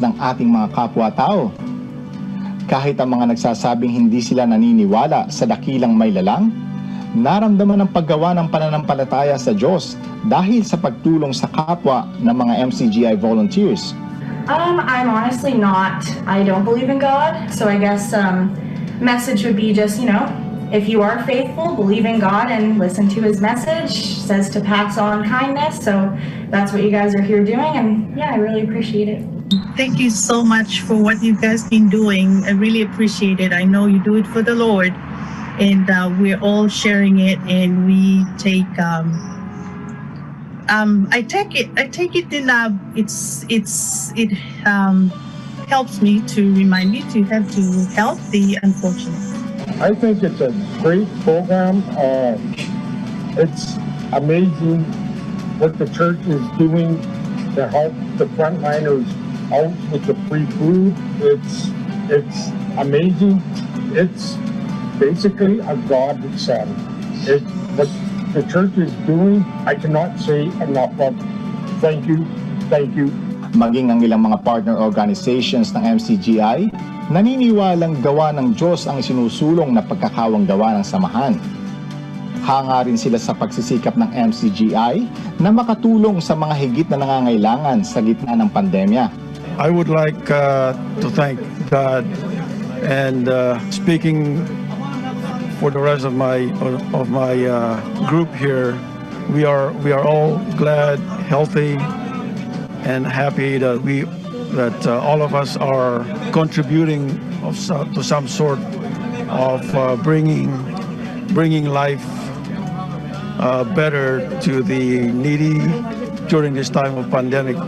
ng ating mga kapwa-tao. Kahit ang mga nagsasabing hindi sila naniniwala sa dakilang may lalang, naramdaman ang paggawa ng pananampalataya sa Diyos dahil sa pagtulong sa kapwa ng mga MCGI volunteers. I'm honestly not. I don't believe in God, so I guess message would be just, if you are faithful, believe in God and listen to His message. It says to pass on kindness, so that's what you guys are here doing, and yeah, I really appreciate it. Thank you so much for what you guys been doing. I really appreciate it. I know you do it for the Lord, and we're all sharing it, and we take. I take it in it helps me to remind me to have to help the unfortunate. I think it's a great program. It's amazing what the church is doing to help the frontliners out with the free food. It's amazing. It's basically a God send. What the church is doing, I cannot say enough of. Thank you. Thank you. Maging ang ilang mga partner organizations ng MCGI, naniniwalang gawa ng Diyos ang sinusulong na pagkakawang gawa ng samahan. Hanga rin sila sa pagsisikap ng MCGI na makatulong sa mga higit na nangangailangan sa gitna ng pandemya. I would like to thank God, and speaking for the rest of my group here, we are all glad, healthy, and happy that all of us are contributing to some sort of bringing life better to the needy during this time of pandemic.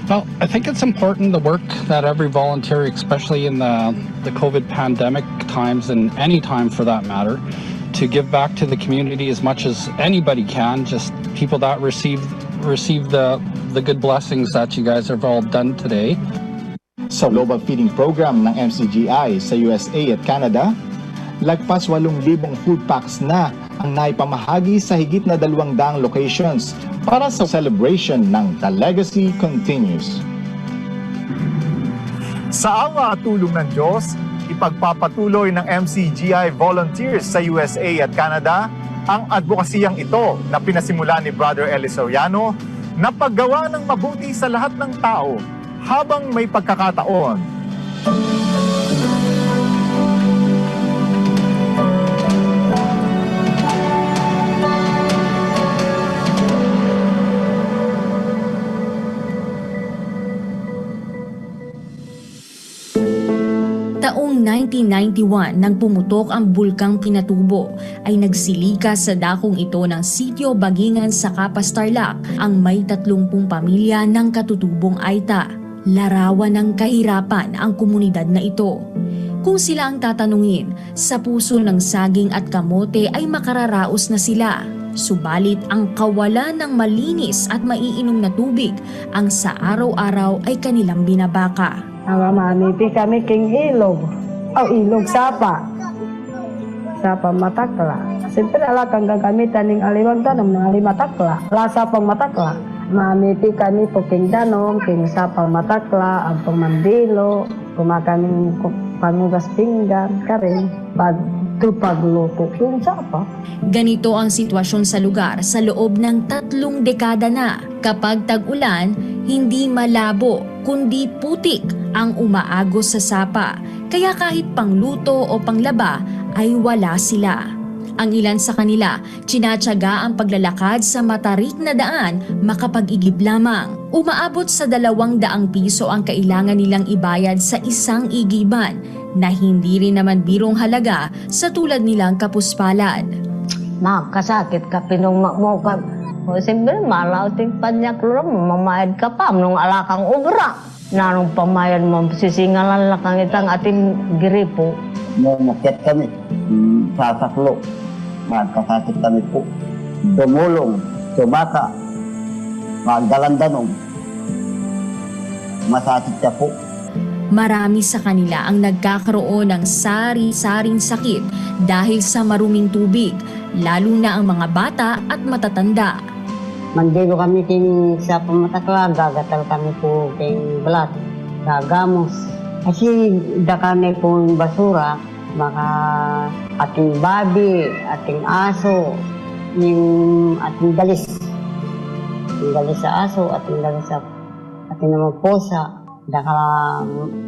Well, I think it's important, the work that every volunteer, especially in the COVID pandemic times and any time for that matter, to give back to the community as much as anybody can, just people that receive the good blessings that you guys have all done today. Sa global feeding program ng MCGI sa USA at Canada, lagpas 8,000 food packs na ang naipamahagi sa higit na 200 locations para sa celebration ng The Legacy Continues. Sa awa at tulong ng Diyos, ipagpapatuloy ng MCGI volunteers sa USA at Canada ang advokasiyang ito na pinasimulan ni Brother Eli Soriano na paggawa ng mabuti sa lahat ng tao habang may pagkakataon. Taong 1991 nang pumutok ang bulkang Pinatubo ay nagsilika sa dakong ito ng sitio Bagingan sa Kapas Tarlac ang may 30 pamilya ng katutubong Aita. Larawan ng kahirapan ang komunidad na ito. Kung sila ang tatanungin, sa puso ng saging at kamote ay makararaos na sila. Subalit ang kawalan ng malinis at maiinom na tubig ang sa araw-araw ay kanilang binabaka. Maniti kami king ilog. Ilog sapa. Sapa matakla. Siyempre ala kang gagamitan ng aliwang danom ng alimatakla. Lasa pang matakla. Maniti kami po king danom, king sapa matakla, ang pamandilo, kumakaming pangugas pinggan, karin, pagluto yung sapa. Ganito ang sitwasyon sa lugar sa loob ng 3 dekada na. Kapag tag-ulan, hindi malabo kundi putik ang umaagos sa sapa. Kaya kahit pangluto o panglaba ay wala sila. Ang ilan sa kanila, tsinatsaga ang paglalakad sa matarik na daan makapag-igib lamang. Umaabot sa 200 piso ang kailangan nilang ibayad sa isang igiban na hindi rin naman birong halaga sa tulad nilang kapuspalad. Makasakit ka pinungmak mo ka. O siyempre, malauting panyak lura, mamayad ka pa, nung alakang ugra. Nanong pamayan mo, sisingalan lang ang itang ating gripo. Mamakit kami, sasaklo, magkasakit kami po. Dumulong, sumaka, magdalandanong, masakit ka po. Marami sa kanila ang nagkakaroon ng sari-saring sakit dahil sa maruming tubig, lalo na ang mga bata at matatanda. Mandilo kami king sa pamatakla, gagatal kami po king balat. gagamos. Kasi dakane po yung basura, baka ating babi, ating aso, yung ating dalis. Ating dalis sa aso, ating dalis sa ating naman posa, daka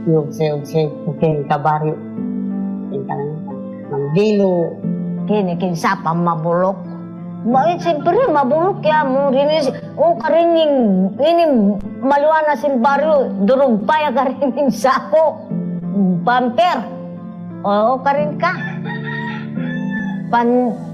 yung say pukin kabaryo. Yung kanang mandilo. Kinsapa mabulok. Siyempre, mabulok ya mo rin. O karining, maluwa na sin baryo, durog pa ya karining sako. Pamper. O karin ka.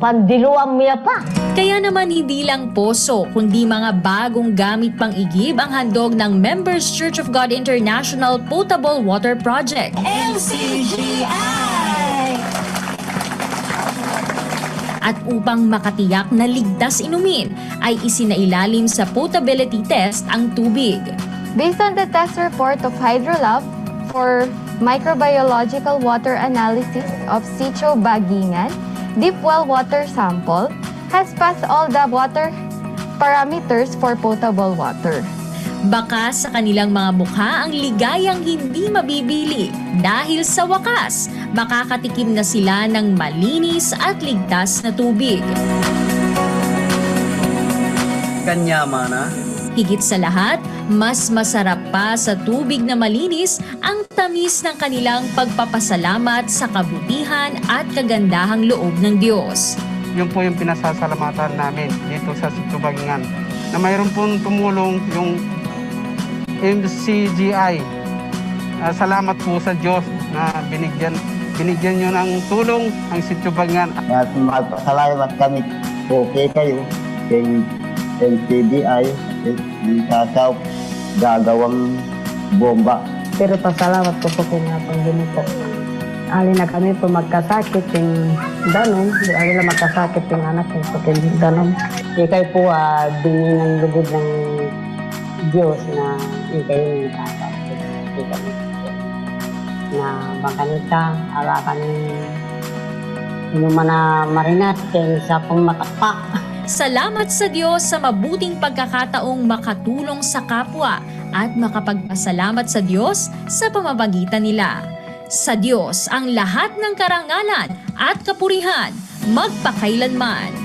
Pandiluwang miya pa. Kaya naman hindi lang poso, kundi mga bagong gamit pang igib ang handog ng Members Church of God International Potable Water Project. MCGI! At upang makatiyak na ligtas inumin, ay isinailalim sa potability test ang tubig. Based on the test report of HydroLab for microbiological water analysis of Sitio Bagingan, deep well water sample has passed all the water parameters for potable water. Baka sa kanilang mga mukha ang ligayang hindi mabibili dahil sa wakas, makakatikim na sila ng malinis at ligtas na tubig. Kanya mana. Higit sa lahat, mas masarap pa sa tubig na malinis ang tamis ng kanilang pagpapasalamat sa kabutihan at kagandahang loob ng Diyos. Yun po yung pinasasalamatan namin dito sa Sitio Bagingan, na mayroon pong tumulong yung MCGI. Salamat po sa Diyos na binigyan nyo ng tulong ang Sitio Bagingan. At magpasalamat kami po kayo, kay MCGI, sa gagawang bomba. Pero pasalamat po po kung nga pang ginito. Ali na kami po magkasakit yung danom. Ali na magkasakit yung anak yung putin danom. Ikay po bingin ng lugod ng Diyos na ikay yung nakasakit. Ikay na makanita, alakan yung mana marinat kaya sa pang matapak. Salamat sa Diyos sa mabuting pagkakataong makatulong sa kapwa at makapagpasalamat sa Diyos sa pamamagitan nila. Sa Diyos ang lahat ng karangalan at kapurihan magpakailanman.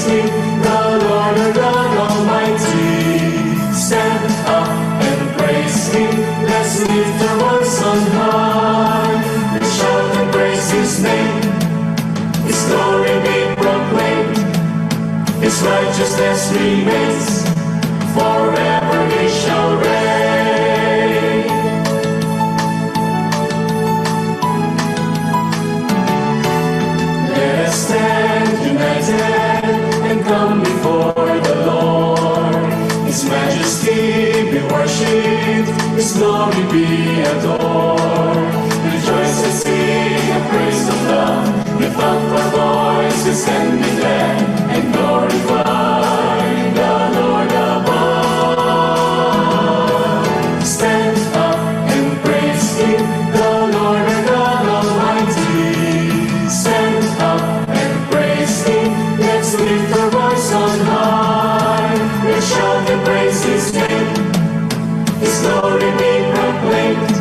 me, the Lord our God Almighty. Stand up and praise Him. Let's lift our voice on high. Let's shout and praise His name. His glory be proclaimed. His righteousness remains. Forever He shall reign. Let us stand united and come before the Lord. His majesty be worshipped, His glory be adored. Rejoice and sing a praise of love. Lift up our voices and declare and glorify the Lord above. Stand up and praise Him, the Lord our God Almighty. Stand up and praise Him. Let's lift our voice on high. Let's shout and praise His name. His glory be proclaimed.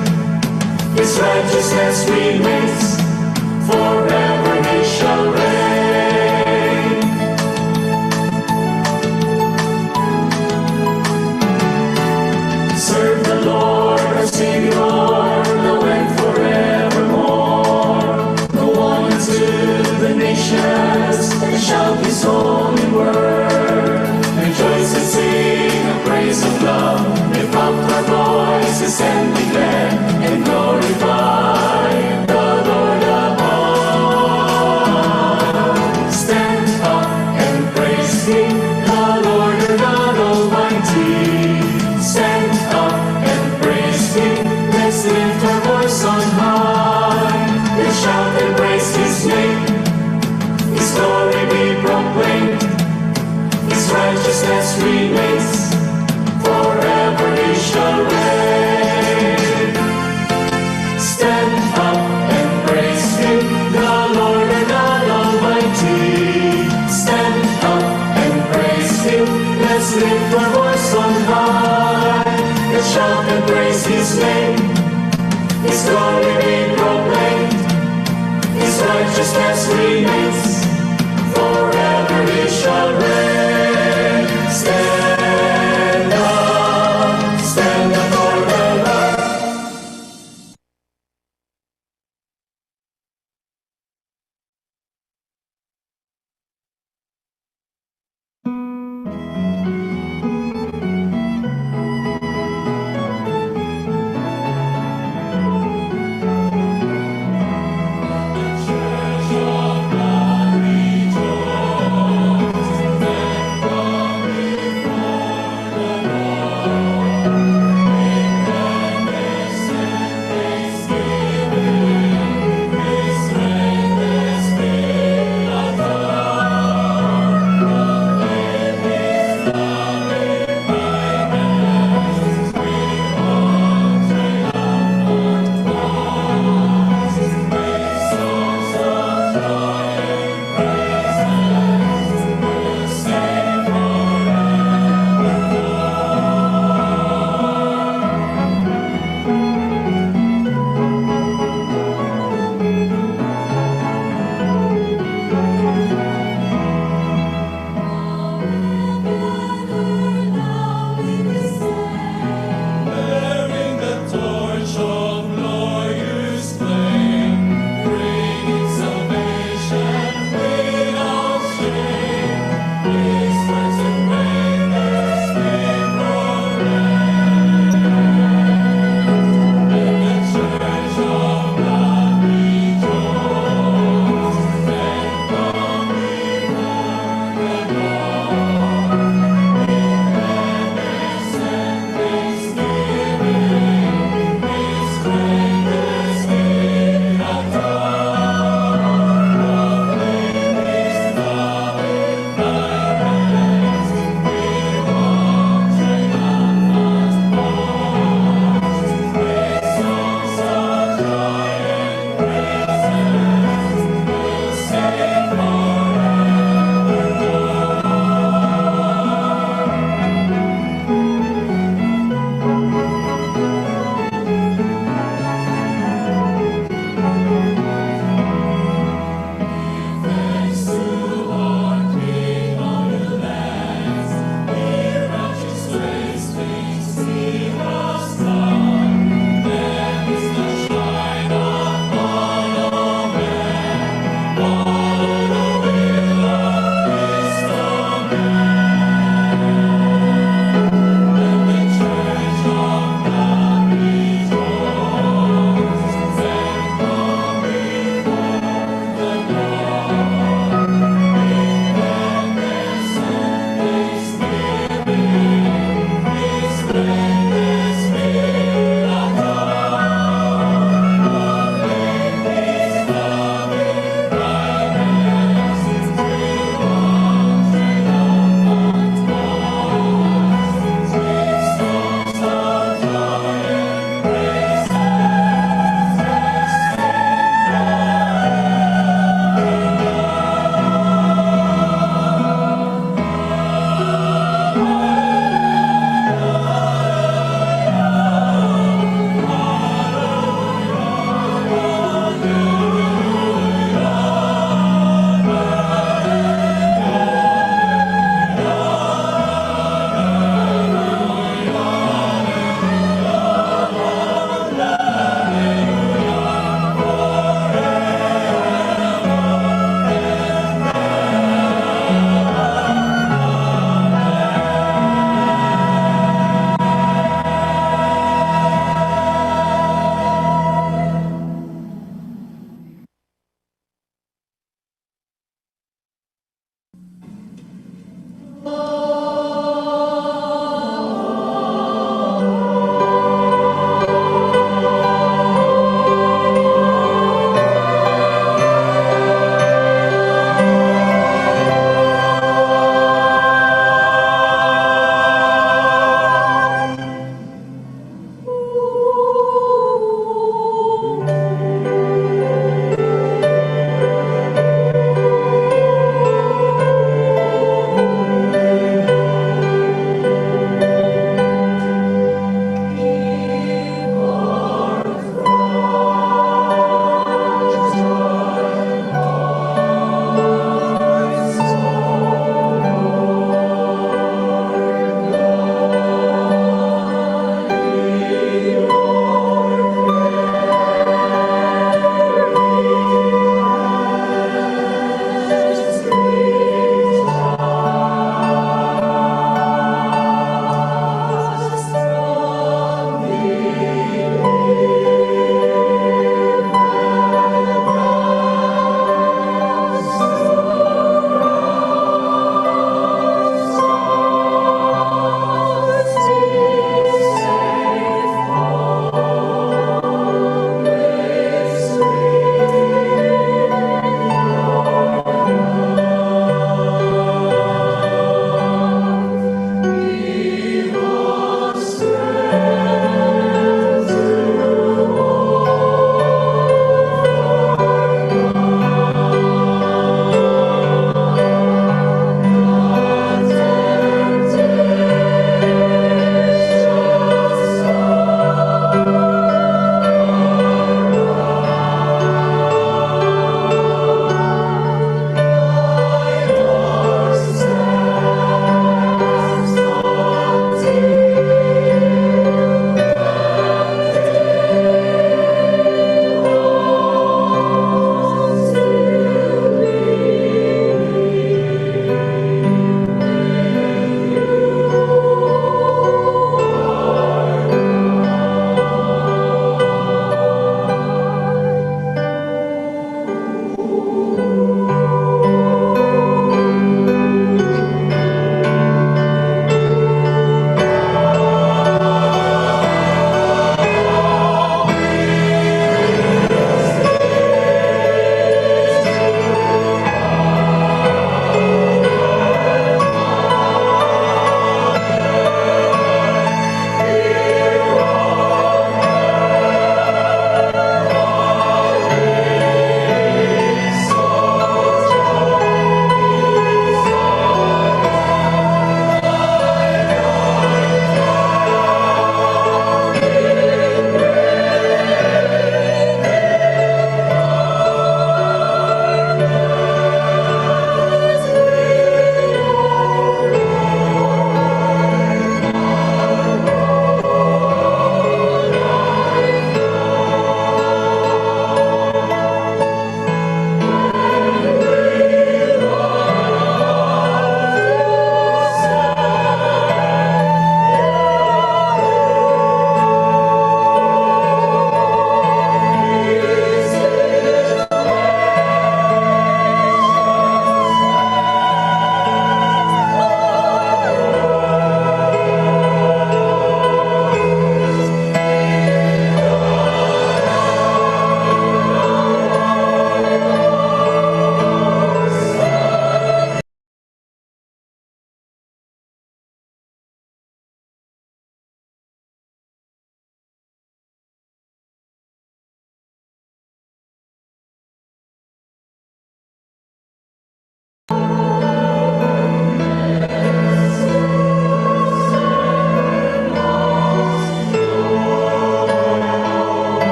His righteousness remains. Forever He shall reign. Serve the Lord our Savior, now and forevermore. Go on into the nations and shout His holy word. Rejoice and sing a praise of love. Lift up our voices and declare and glorify the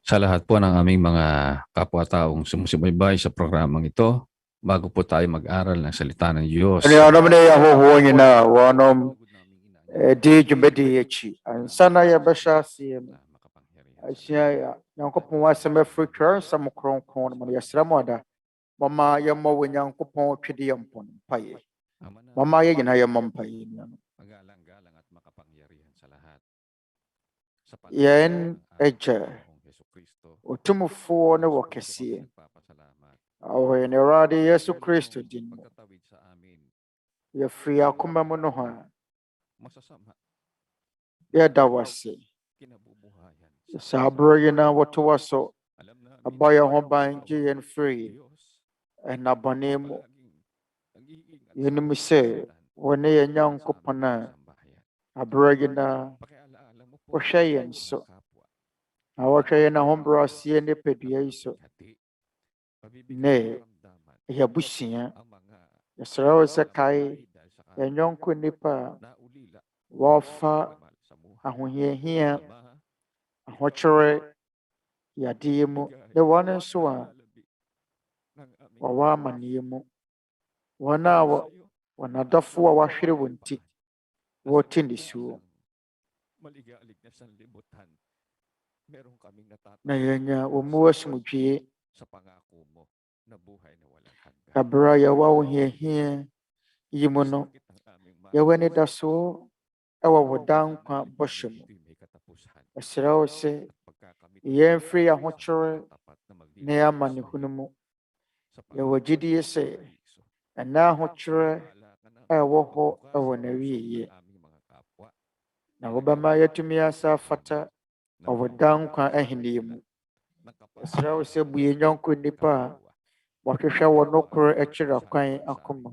sa lahat po ng aming mga kapwa-taong sumusubaybay sa programang ito. Bago po tayo mag-aral ng salita ng Diyos. Di dwumadie akyi ansa na yɛbɛhyɛ aseɛ no ahyia yɛ nyankopɔn asɛm afiri Twerɛ nsɛm Kronkron no mu no yɛsrɛ mo ada mama yɛmmɔ wɔ nyankopɔn twede yɛ mpɔ no mpaeɛ mama yɛ nyinaa yɛmmɔ mpaeɛ nuanom yɛn agya otumfoɔ ne wɔ kɛseɛ awɔ yɛn Awurade Yesu Kristo din mu yɛfiri akoma mu no ho a yɛda wo ase saa berɛ yi na wɔto wa so abɔ yɛn ho ban gye yɛn firi ɛnabɔne mu yɛnim sɛ wɔne yɛn Nyankopɔn a aberɛ yi na wɔhwɛ yɛn so na wɔhwɛ yɛn ahobrɛaseɛ nipadua yi so ne ɛyɛ abusua yɛsrɛ wo sɛ kae yɛn yɔnko nnipa a wɔfa ahohiahia ahokyere yadeɛ mu ne wɔn nso a wɔwɔ amanneɛ mu wɔn a wɔn adɔfo a wɔahwere wɔn ti wɔte nisuo na yɛnya wɔn mu asomdwie aberɛ a yɛwɔ ahohiahia yi mu no yɛwɔ anidasoɔ ɛwɔ wo dankwa bɔhyɛ mu ɛsrɛ wo sɛ yɛmfiri ahokyere ne amanehunu mu yɛwɔ gyidie sɛ ɛna ahokyere a ɛwɔ hɔ ɛwɔ n'awieɛ na wobɛma yɛatumi asa afata ɔwɔ dankwa ahenni mu ɛsrɛ wo sɛ bu yɛn yɔnko nnipa a wɔhwehwɛ wɔ nokorɛ akyiri akwan akoma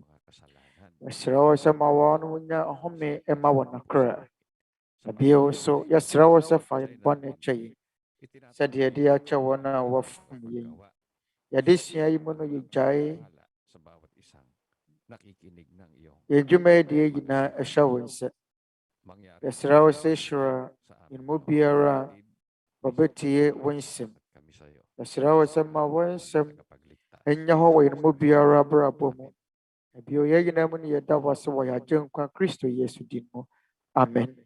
yɛsrɛ wo sɛ ma wɔn no nya ɔhome ɛma wɔn akra na bio so yɛsrɛ wo sɛ fa yɛn bɔne kyɛ yɛn sɛdeɛ yɛde akyɛ wɔn a wɔfom yɛn yɛde sua yi mu no yɛgyae yɛn dwumadie nyinaa ɛhyɛ wo nsa yɛsrɛ wo sɛ hyira yɛn mu biara a wɔbɛtie wo nsɛm yɛsrɛ wo sɛ ma wo nsɛm ɛnyɛ hɔ wɔ yɛn mu biara abrabɔ mu bio yɛn nyinaa mu no yɛda wo ase wɔ yɛn Agyenkwa Kristo Yesu din mu amen.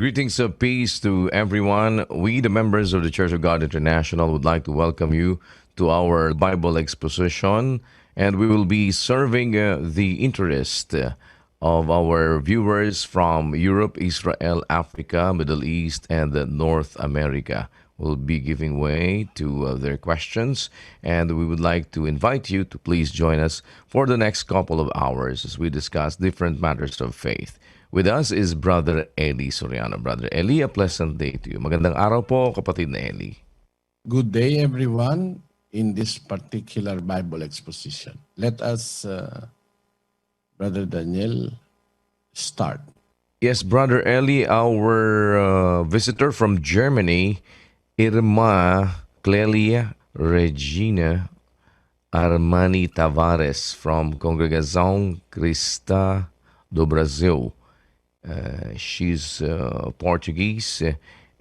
Greetings of peace to everyone. We, the members of the Church of God International, would like to welcome you to our Bible exposition, and we will be serving the interest of our viewers from Europe, Israel, Africa, Middle East, and North America. We'll be giving way to their questions, and we would like to invite you to please join us for the next couple of hours as we discuss different matters of faith. With us is Brother Eli Soriano. Brother Eli, a pleasant day to you. Magandang araw po, kapatid na Eli. Good day, everyone, in this particular Bible exposition. Let us, Brother Daniel, start. Yes, Brother Eli, our visitor from Germany, Irma Clelia Regina Armani Tavares from Congregação Cristã do Brasil. She's Portuguese,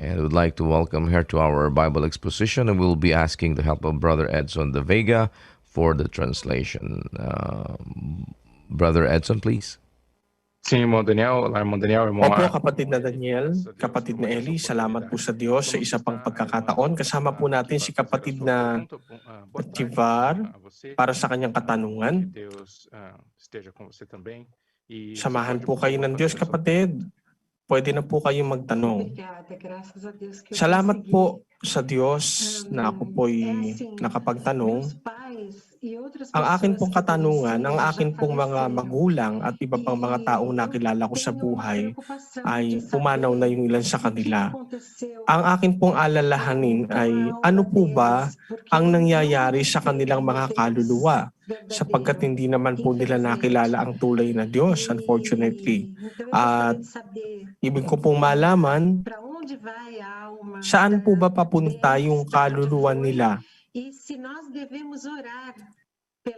and would like to welcome her to our Bible exposition, and we'll be asking the help of Brother Edson de Vega for the translation. Brother Edson, please. Opo, kapatid na Daniel, kapatid na Eli, salamat po sa Diyos sa isa pang pagkakataon. Kasama po natin si kapatid na Tivar para sa kanyang katanungan. Samahan po kayo ng Diyos, kapatid. Pwede na po kayong magtanong. Salamat po sa Diyos na ako po'y nakapagtanong. Ang akin pong katanungan, ang akin pong mga magulang at iba pang mga taong nakilala ko sa buhay ay pumanaw na yung ilan sa kanila. Ang akin pong alalahanin ay ano po ba ang nangyayari sa kanilang mga kaluluwa sapagkat hindi naman po nila nakilala ang tunay na Diyos, unfortunately. At ibig ko pong malaman, saan po ba papunta yung kaluluwa nila?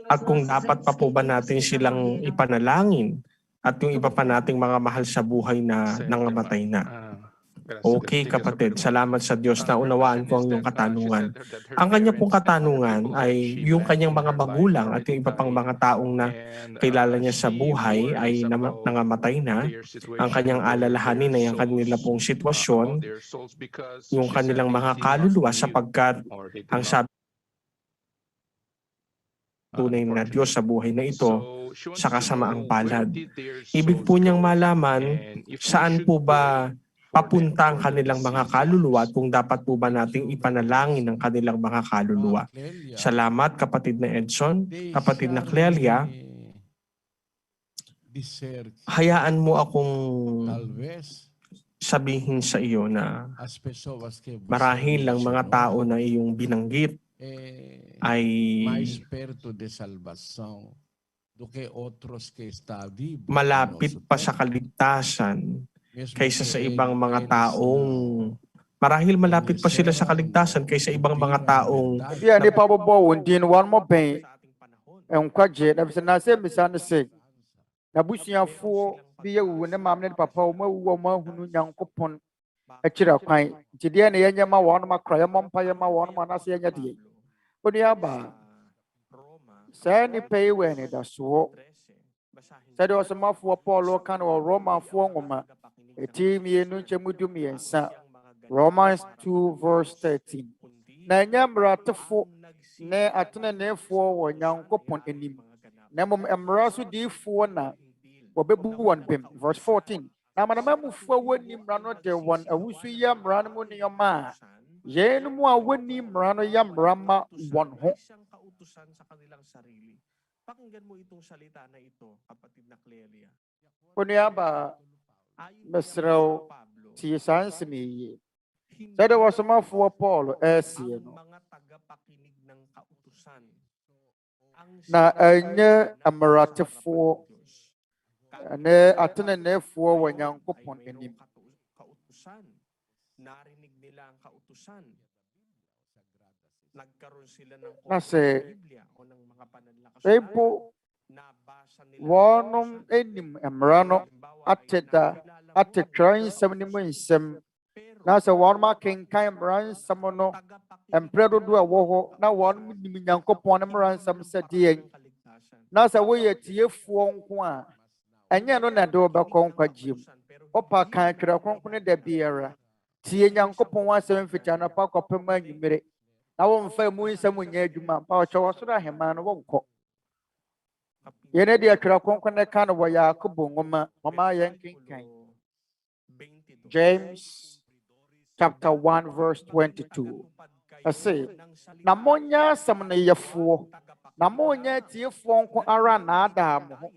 At kung dapat pa po ba natin silang ipanalangin at yung iba pa nating mga mahal sa buhay na nangamatay na. Okay, kapatid, salamat sa Diyos na unawaan ko ang iyong katanungan. Ang kanya pong katanungan ay yung kanyang mga magulang at yung iba pang mga taong na kilala niya sa buhay ay nangamatay na. Ang kanyang alalahanin ay ang kanila pong sitwasyon, yung kanilang mga kaluluwa sapagkat ang sabi tunay na Diyos sa buhay na ito sa kasamaang palad. Ibig po niyang malaman saan po ba papunta ang kanilang mga kaluluwa at kung dapat po ba nating ipanalangin ang kanilang mga kaluluwa. Salamat, kapatid na Edson, kapatid na Clelia. Hayaan mo akong sabihin sa iyo na marahil lang mga tao na iyong binanggit ay malapit pa sa kaligtasan kaysa sa ibang mga taong marahil malapit pa sila sa kaligtasan kaysa ibang mga taong ni pabobawon din one mo ben en kwaje na bisa na se bisa na se na busuafo bi yewu ne mam ne papa o mawu o mahunu Nyankopon akira kwan ntidia ne yenya ma won ma kra yema mpa yema won ma na se yenya die Oniaba, sa ni paywe ni dasuo. Sa do sa mafuwa Paulo kan o Roma fuwa ngoma. Eti mienu nchemudu miensa. Romans 2 verse 13. Na nyamra tefo ne atene ne fuwa wo Nyankopon enim. Na mom emra so di fuwa na wobebu won pem verse 14. Na manama mu fuwa woni mra no de won awusu ya mra no mu niyoma. Yen mo a wani mrano yam rama one ho. Pakinggan mo itong salita na ito, kapatid na Clelia. Kunya ba mesraw si sansmi. Sada was ma fu Paulo no. Na anya amaratifo ne atene ne fu wa Nyankopon enim. Narinig nila ang kautusan. Nagkaroon sila ng Biblia o ng mga pananlakas. Po wanum enim emrano ateda atetran samni mo insem na sa wanuma kenkan emran samono empredo do awo na wanum nim Nyankopon emran sam sadie na sa wo ye tiefuo nko a enye no na do ba kon kwagiem Opa kan Twerɛ Kronkron da biara. Tie Nyankopɔn asɛm fiti anɔpa kɔpem anwummere. Na wɔmfa mu nsɛm nyɛ adwuma pa ɔkyɛ wɔ soro ahemman no wɔnkɔ. Yɛne deɛ Twerɛ Kronkron ne ka no wɔ Yakobo nwoma, mama yɛnkenkan. James chapter 1 verse 22. I say, na monya asɛm no yɛfoɔ, na monya tiefoɔ nko ara na ada mo ho.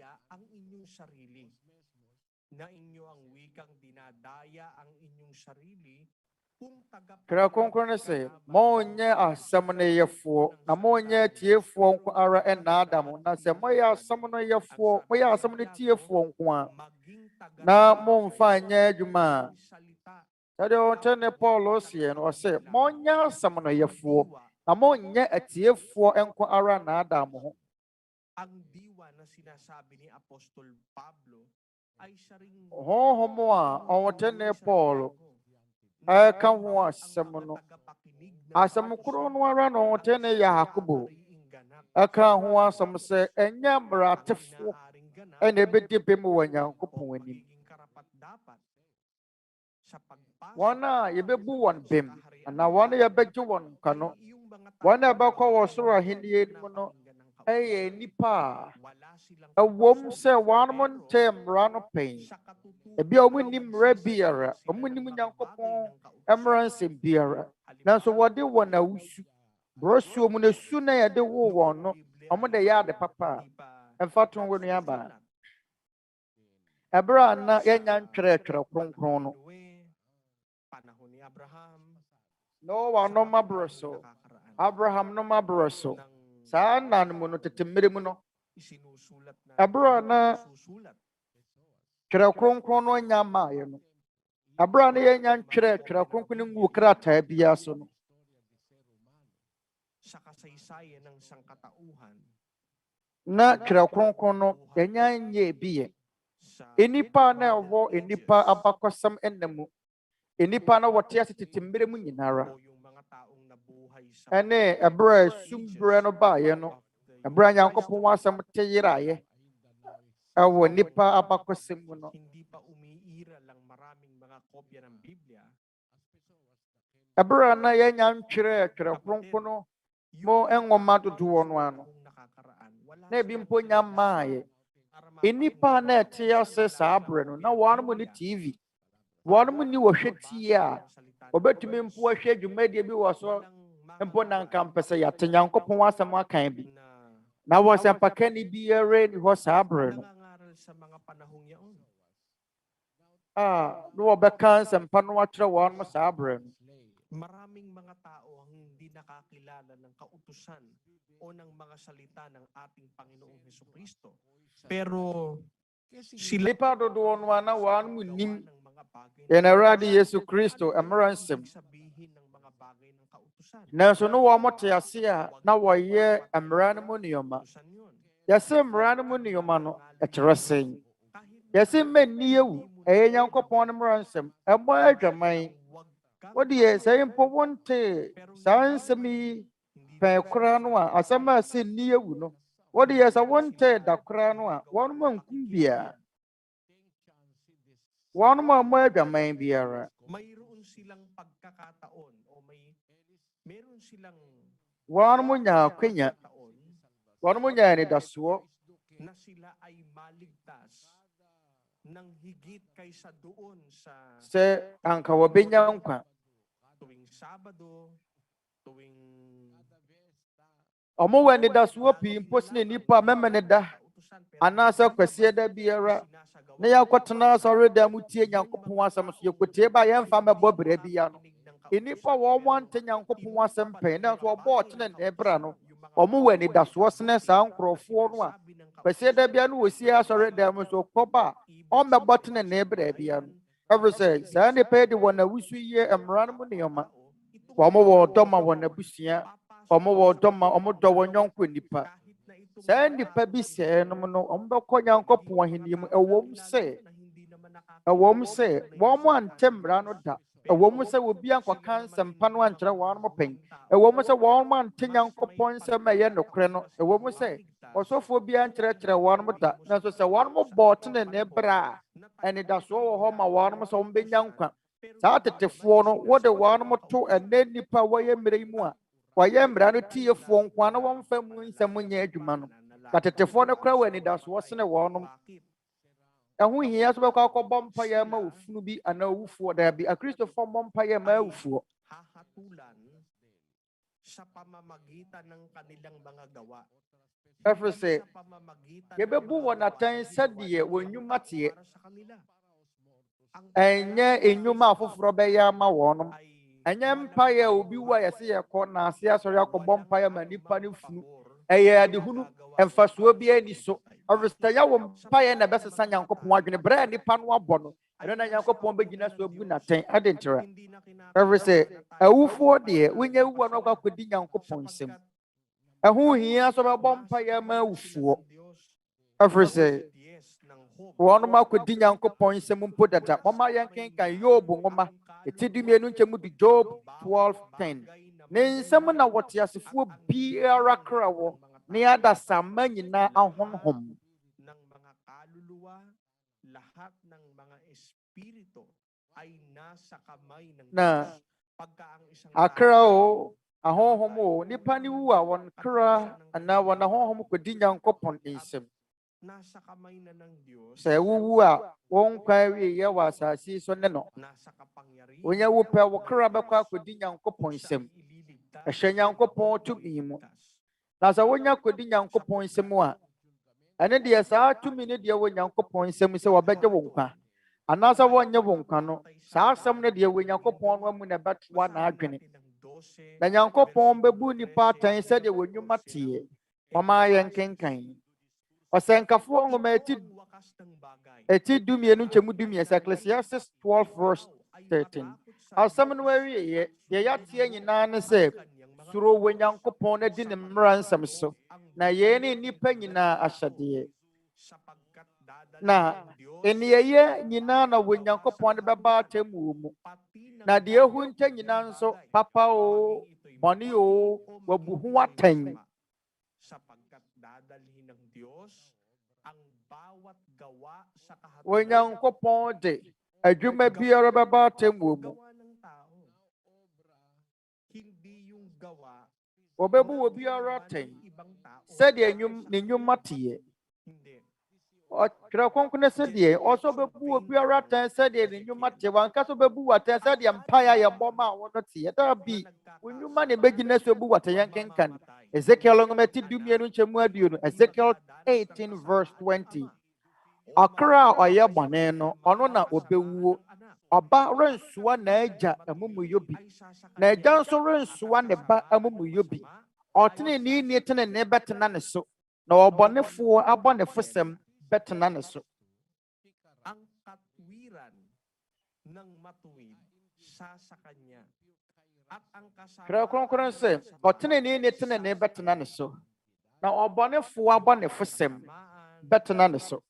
Twerɛ Kronkron sɛ, monya asɛm no yɛfoɔ, na monya tiefoɔ nko ara na ada mo. Na sɛ moyɛ asɛm no yɛfoɔ, moyɛ asɛm no tiefoɔ nko a, na momfa nyɛ adwuma. Tade Paul ɔsɛ no ɔsɛ, monya asɛm no yɛfoɔ, na monya atiefoɔ nko ara na ada mo ho. Ang diwa na sinasabi ni Apostol Pablo ay siya ring honhom a ɔwɔte ne Paul ɛka ho asɛm no asɛm koro no ara na ɔwɔte ne Yakobo ɛka ho asɛm sɛ ɛnyɛ mmaratefoɔ ɛna ɛbɛdi bem wɔ Nyankopɔn anim. Wɔn a yɛbɛbu wɔn bem anaa wɔn a yɛbɛgye wɔn nkwa no, wɔn a yɛbɛkɔ wɔ soro ahenni mu no ɛyɛ nipa a ɛwɔm sɛ wɔn nte mmara no pɛn. Ebi a wɔn nim mmara biara, wɔn nim Nyankopɔn mmara nsɛm biara, nanso wɔde wɔn awusu borɔsuo mu na su na yɛde wo wɔn no, wɔn de yɛ ade papa a ɛmfa to wɔn nuaba. Ɛbɛrɛ a na yɛnya ntwerɛ Kronkron no, Noah no mabrɛ so, Abraham no mabrɛ so. Saa nan mu no tete mmere mu no abro na Twerɛ Kronkron no nya maaye no abro na yɛnya ntwerɛ Twerɛ Kronkron ngu krataa bia so no sa kasaysayan ng sangkatauhan na Twerɛ Kronkron no yɛnya nye biye enipa na ɛwɔ enipa abakɔsɛm ɛnam enipa na wɔte ase tete mmere mu nyinara ɛne ɛbrɛ sumbrɛ no baayɛ no ɛbrɛ Nyankopɔn asɛm te yeraayɛ ɛwɔ nipa abakɔsɛm mu no ɛbrɛ na yɛnya ntwerɛ Twerɛ Kronkron no mo ɛnwoma dodoɔ no ano na ebi mpo nya maayɛ enipa na ɛte ase saa abrɛ no na wɔn mo ne TV wɔn mo ni wɔhwɛ tie a Wobɛtumi mpo ahwɛ dwumadie bi wɔ so mpo na nka mpɛ sɛ yɛate Nyankopɔn asɛm akan bi na wɔ sɛ mpakani biara ni hɔ saa abrɛ no na wɔbɛka nsɛmpa no atwerɛ wɔn mo saa abrɛ no. Maraming mga tao ang hindi nakakilala ng kautusan o ng mga salita ng ating Panginoong Hesukristo. Pero sila nipa dodoɔ no ana wɔn mo nim yɛn Awurade Yesu Kristo mmara nsɛm nanso no wɔn mo te ase a na wɔyɛ mmara no mu nneɛma. Yɛsɛ mmara no mu nneɛma no ɛkyerɛ sɛn yɛsɛ mmenni ewu ɛyɛ Nyankopɔn no mmara nsɛm ɛmmɔ adwaman wodiɛ sɛ mpo wonte saa nsɛm yi pɛn koraa no a asɛm a sɛ nni ewu no wodiɛ sɛ wonte da koraa no a wɔn mo nkum biara wɔn mo ammɔ adwaman biara. mayroon silang pagkakataon o meron silang wɔn mo nya akwanya wɔn mo nya anidasoɔ na sila ay maligtas ng higit kaysa doon sa sɛ anka wɔbɛnya nkwa tuwing Sabado, tuwing ɔmo wɔ anidasoɔ pii mpo sene nipa mɛmɛ ne da anaasɛ kwasiɛ da biara na yɛakɔtena asɔredan mu tie Nyankopɔn asɛm so yɛkɔtie ba yɛmfa mɛbɔ berɛ bia no enipa wɔn mo ante Nyankopɔn asɛm pɛn nanso ɔbɔ ɔtene ne bra no ɔmo wɔ anidasoɔ sene saa nkurɔfoɔ no a kwasiɛ da bia no wɔsie asɔredan mu so kɔba ɔmmɛbɔ tene ne bra bia no ɛfiri sɛ saa nipa yi de wɔn awusu yie mmara no mu nneɛma wɔn wɔ ɔdɔ ma wɔn abusua wɔn wɔ ɔdɔ ma wɔn dɔ wɔn yɔnko nipa saa nipa bi sɛɛ no no wɔn bɛkɔ Nyankopɔn ahenni mu ɛwɔm sɛ wɔn mo ante mmara no da ɛwɔm sɛ obi ankɔka nsɛmpa no ankyerɛ wɔn mo pɛn ɛwɔm sɛ wɔn mo ante Nyankopɔn nsɛm a ɛyɛ nokorɛ no ɛwɔm sɛ ɔsɔfoɔ bi ankyerɛkyerɛ wɔn mo da nanso sɛ wɔn mo bɔ ɔtene ne bra and it does so home a warm some benyanka. Saturday for no, what the one more two and then nipa way emremua. Why am ranity of one family some man. But at the phone crowd when it does wasn't a warm. And when he has about a bumpire mouth, Nubi and no for there be a Christopher bumpire mouth. sa pamamagitan ng kanilang mga gawa. Every say, Yebebu na tan sadie when you matie. Enya enyuma afoforo beya ma wono. Enya mpaye obi wa yesi ye ko na ase asori akobom mpaye ma nipa ne funu. Eye ade hunu emfasuo bi ani so. Every say ya wo mpaye na besesa Nyankopon adwene bre nipa no abɔ no. Eno na Nyankopon begina so abu na tan adentira. Every say, awufo de wenye wuwa no akodi Nyankopon sem. Ehu hia so be bompa ya ma awufo. Every say, one ma akodi Nyankopon sem mpo dada. Mama yanken kan Job ngoma. Etidumienu nchemu di Job 12:10. Ne nsem na wote asefo biara krawo. Ne ada sama nyina ahonhom. Ng mga kaluluwa, lahat ng mga espiritu ay nasa kamay ng Na pagka ang isang akrao ahonhom nipa ni wu a won kra ana won ahonhom kodi Nyankopon nsem. nasa kamay na ng Diyos. Sa wuwu a won kwawe ye wa asase so ne no. Nasa kapangyarihan. Wonya wopɛ wo kra bɛkɔ akodi Nyankopon nsem. Ɛhyɛ Nyankopon tumi mu. Na sa wonya kodi Nyankopon nsem a ɛne deɛ saa tumi ne deɛ wo Nyankopon nsem sɛ wɔbɛgye wo nkwa. Anasa wonye wo nkwa no. Saa asɛm ne deɛ wo Nyankopon no mu na bɛtoa na adwene. Na Nyankopon bɛbu nipa atan sɛ deɛ wonwuma tie. Ɔma yɛ nkenkan. Ɔsɛnkafo ngoma eti dumienu nkyɛmu dumiɛnsa Ecclesiastes 12:13. Asɛm no awie ye yatie nyinaa ne sɛ suro wo Nyankopon na di ne mmara nsɛm so. Na yɛ ne nipa nyinaa ahyɛdeɛ. Na eniyɛ nyinaa na wo Nyankopon de bɛba atemu mu. Na deɛ ehu nta nyinaa nso papa o bɔne o wabu ho atan. Sapagkat dadalhin ng Diyos ang bawat gawa sa Wo Nyankopon de adwuma biara bɛba atemu mu. Hindi yung gawa Obebu wo biara atan. Sɛdeɛ ne nnwuma teɛ. Kronkron sɛdeɛ ɔso bebu wo biara atan sɛdeɛ ne nnwuma teɛ. Wanka so bebu wo atan sɛdeɛ mpaya yɛ bɔ ma wɔn teɛ. Da bi wo nnwuma ne begina so bu wata yɛn kenkan. Ezekiel ngometi dumienu nkyɛmu aduonu. Ezekiel 18:20. Akra ɔyɛ bɔne no ɔno na obewuo. Ɔba rensoa na agya amumuyɔ bi. Na agya nso rensoa ne ba amumuyɔ bi. Ɔtene ni tene ne bɛtena ne so. Na ɔbɔnefoɔ abɔ ne fosɛm bɛtena ne so. ang katwiran ng matuwid sa kanya. At ang Kronkron sɛ ɔtene ni tene ne bɛtena ne so. Na ɔbɔnefoɔ abɔ ne fosɛm bɛtena ne so.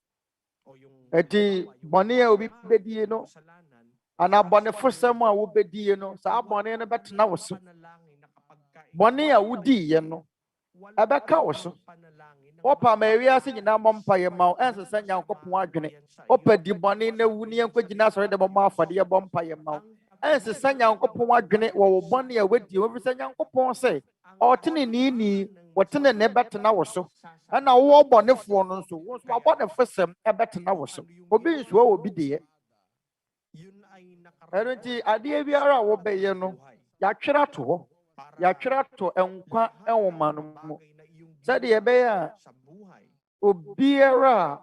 Eti bɔne a obi bedie no ana bɔne fosɛm a wobedie no saa bɔne no bɛtena wo so. Bɔne a wodiiɛ no ɛbɛka wo so. Opa ma ewiase nyinaa mmɔ mpaeɛ ma wo ɛnsesa Nyankopon adwene. Opa di bɔne na wu ne yɛnkɔgyina asɔre de bɔmmɔ afadeɛ bɔ mpaeɛ ma wo. Ɛnsesa Nyankopon adwene wɔ wo bɔne a wadie. Wɔfiri sɛ Nyankopon sɛ ɔtene ni wɔtene ne bɛtena wo so. Ɛna wowɔ bɔnefoɔ no nso wo nso wabɔ ne fosɛm ɛbɛtena wo so. Obi nsuo wɔ bi deɛ. Ɛno nti adeɛ biara a wobɛyɛ no yɛatwerɛ ato hɔ. Yɛatwerɛ ato nkwa nwoma no mu. Sɛdeɛ ɛbɛyɛ a obiara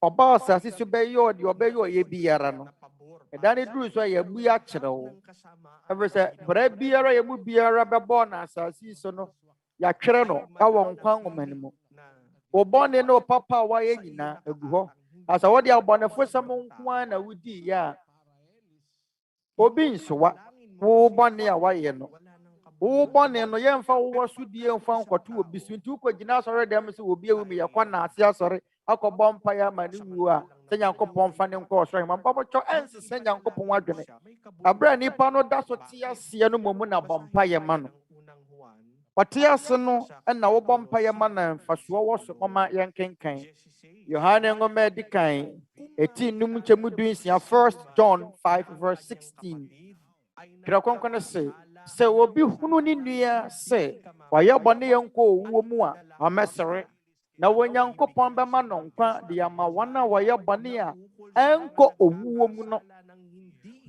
a ɔba asase so bɛyɛ ɔdeɛ ɔbɛyɛ ɔyɛ biara no ɛda ne duru so a yɛabu akyerɛ wo. Ɛfiri sɛ bra biara yɛmu biara bɛbɔ na asase so no yɛatwerɛ no ɛwɔ nkwa nwoma no mu. Wo bɔne ne wo papa a wayɛ nyinaa agu hɔ. Asa wɔde abɔnefosɛm nko ara na wodiiɛ a obi nsowa wo bɔne a wayɛ no. Wo bɔne no yɛmfa wowɔ so die mfa nkɔto obi so. Nti wokɔgyina asɔre dɛm sɛ obi awu mu yɛkɔ na ase asɔre akɔbɔ mpaeɛ ama ne wuo a sɛ Nyankopɔn mfa ne nkɔ ɔsɔre ma mpabɔtɔ ɛnsesɛ Nyankopɔn adwene. Abrɛ nipa no da so te aseɛ no mmom na bɔ mpaeɛ ma no. Ɔte ase no ɛna wobɔ mpaeɛ ma na mfasoɔ wɔ so. Mama yɛnkenkan Yohane ngoma edi kan num nkyɛmu du nsia, 1 John 5 verse 16. Twerɛ Kronkron sɛ, sɛ obi hunu ne nua sɛ wayɛ bɔne yɛ nkɔ owuo mu a, ɔmɛsere. Na Onyankopɔn bɛma no nkwa de ama wɔn a wɔyɛ bɔne a ɛnkɔ owuo mu no.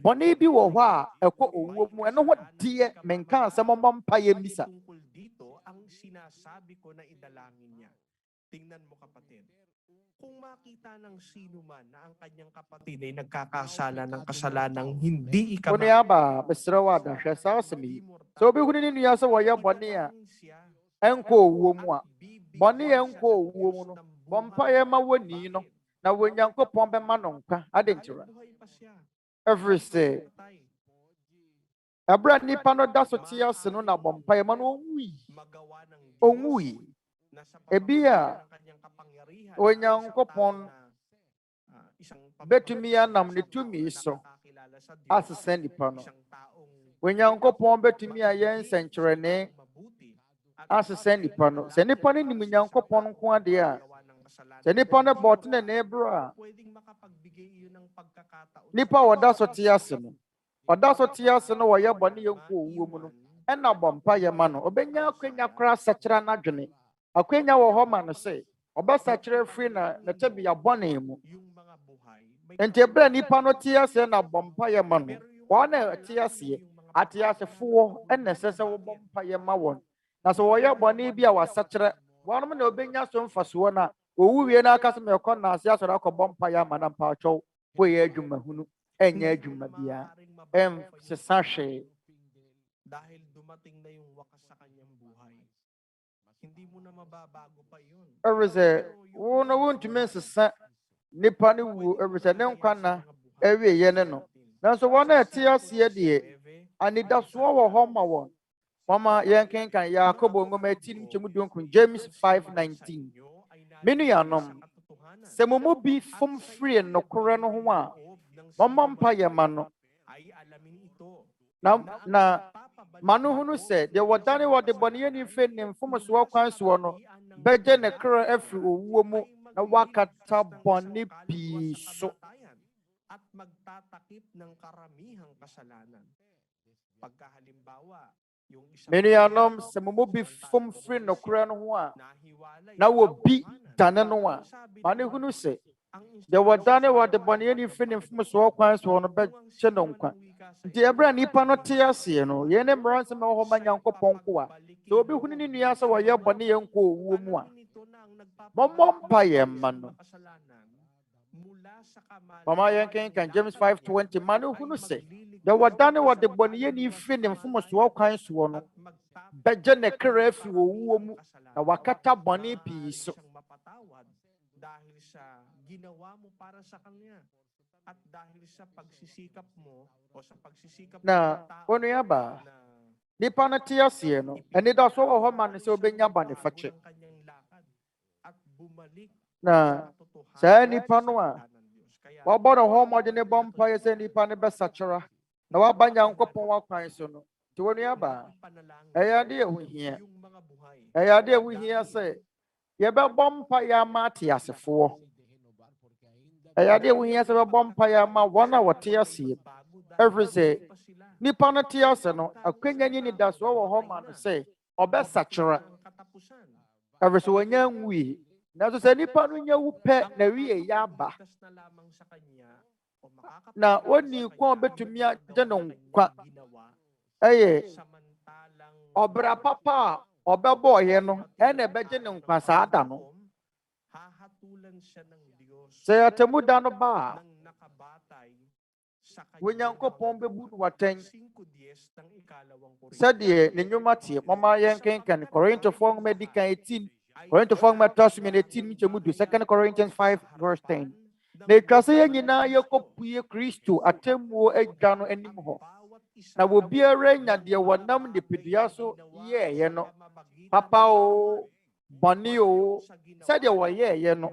Bɔne bi wɔ hɔ a ɛkɔ owuo mu, ɛno ho deɛ menka asɛm ɔmmɔ mpaeɛ mmisa. Ang sinasabi ko na idalangin niya. Tingnan mo kapatid. Kung makita ng sino man na ang kanyang kapatid ay nagkakasala ng kasalanang hindi ikama. Kunyaba, besrɛ wɔ adahwɛ saa asɛm yi. Sɛ obi hunu ne nua sɛ wɔyɛ bɔne a ɛnkɔ owuo mu a, bɔne a ɛnkɔ owuo mu no, bɔ mpaeɛ ma wɔnni no, na Onyankopɔn bɛma no nkwa. Ade nkyerɛ. Ɛfiri sɛ, ɛberɛ a nnipa no da so te ase no na bɔ mpaeɛ ma no ɔnwui. Ebi a Onyankopɔn bɛtumi anam ne tumi so asesa nnipa no. Onyankopɔn bɛtumi ayɛ nsɛnkyerɛnne asesa nnipa no. Sɛ nnipa no nim Onyankopɔn nko adeɛ a, sɛ nnipa no bɔ ɔtene berɛ a, nnipa a wɔda so te ase no, ɔda so te ase no wɔyɛ bɔne yɛ nkɔ owuo mu no, ɛna bɔ mpaeɛ ma no. Ɔbɛnya akwanya koraa sɛkyerɛ n'adwene. Akwanya wɔ hɔ ma no sɛ ɔbɛsɛkyerɛ firi na tebea bɔne mu. Enti ɛberɛ nnipa no te ase na bɔ mpaeɛ ma no, wɔn a ɛte aseɛ, ate asefoɔ ɛna ɛsɛ sɛ wɔbɔ mpaeɛ ma wɔn. Na sɛ wɔyɛ bɔne bi a wɔasɛkyerɛ, wɔnom na ɔbɛnya so mfasoɔ no a owu wie na aka sɛ mɛkɔ naase asɔre akɔbɔ mpaeɛ ama na mpaatwɔw woyɛ adwumahunu ɛnyɛ adwuma biara ɛnsesa hwee. Dahil dumating na yung wakas sa kanyang buhay. Hindi mo na mababago pa yun. Ɛfiri sɛ wo no wontumi nsesa nnipa no wuo, ɛfiri sɛ ne nkwa na ɛwieɛ ne no. Nanso wɔn a ɛte aseɛ deɛ, anidasoɔ wɔ hɔ ma wɔn. Mama yɛnkenkan Yakobo nwoma 10:19, James 5:19. Me nuanom, sɛ mo mu bi fom firi nokorɛ no ho a, mɔmmɔ mpaeɛ ma no. Na ma no hunu sɛ deɛ wɔdane wɔde bɔneyɛni fɛ ne mfomsoɔ kwan soɔ no bɛgye ne kra afiri owuo mu na wakata bɔne pii so. At magtatakip ng karamihang kasalanan. Pagkahalimbawa, Me nuanom, sɛ mo mu bi fom firi nokorɛ no ho a, na wɔbi dane no a, ma no hunu sɛ deɛ wɔdane wɔde bɔneyɛni fɛ ne mfomsoɔ kwan soɔ no bɛgye no nkwa. Nti ɛberɛ a nnipa no te aseɛ no, yɛn ne mmara nsɛm ɛwɔ hɔ ma Nyankopɔn ko a, sɛ obi hunu ne nua sɛ wɔyɛ bɔne yɛ nkɔ owuo mu a, mɔmmɔ mpaeɛ mma no. Mama yɛnkenkan James 5:20, ma no hunu sɛ deɛ wɔdane wɔde bɔneyɛni firi ne mfomsoɔ kwan soɔ no bɛgye ne kra afiri owuo mu na wakata bɔne pii so. Dahil sa ginawa mo para sa kanya at dahil sa pagsisikap mo o sa pagsisikap na onuaba nipa no te aseɛ no anidasoɔ wɔ hɔ ma no sɛ ɔbɛnya bɔnefakyɛ. Na saa nipa no a wɔbɔ ne ho mmɔden bɔ mpaeɛ sɛ nipa no bɛsakyera na waba Nyankopɔn wakwan so no, nti onuaba ɛyɛ ade ɛho hia. Ɛyɛ ade ɛho hia sɛ yɛbɛbɔ mpaeɛ ama ateasefoɔ. Ɛyɛ ade ɛho hia sɛ bɛbɔ mpaeɛ ama wɔn a wɔte aseɛ. Ɛfiri sɛ nipa no te ase no, akwanya ne nidasoɔ wɔ hɔ ma no sɛ ɔbɛsakyera. Ɛfiri sɛ wɔnya nwui. Nanso sɛ nipa no nya wu pɛ na wie yɛ aba, na ɔnni kwan ɔbɛtumi agye no nkwa, ɛyɛ ɔbra papa a ɔbɛbɔɔyɛ no ɛna ɛbɛgye ne nkwa saa da no. Sɛ yɛtemu da no ba a, Onyankopɔn bɛbu no watɛn sɛdeɛ ne nnwuma teɛ. Mama yɛnkenkan Korintofoɔ nwoma edi kan 18, Korintofoɔ nwoma ɛtɔ so 18:2, 2 Corinthians 5:10. Na etwa sɛ yɛn nyinaa yɛkɔpue Kristo atemmuo agya no anim hɔ. Na obiara nya deɛ wɔnam nipadua so yɛɛyɛ no, papa o, bɔne o, sɛdeɛ wɔyɛɛyɛ no.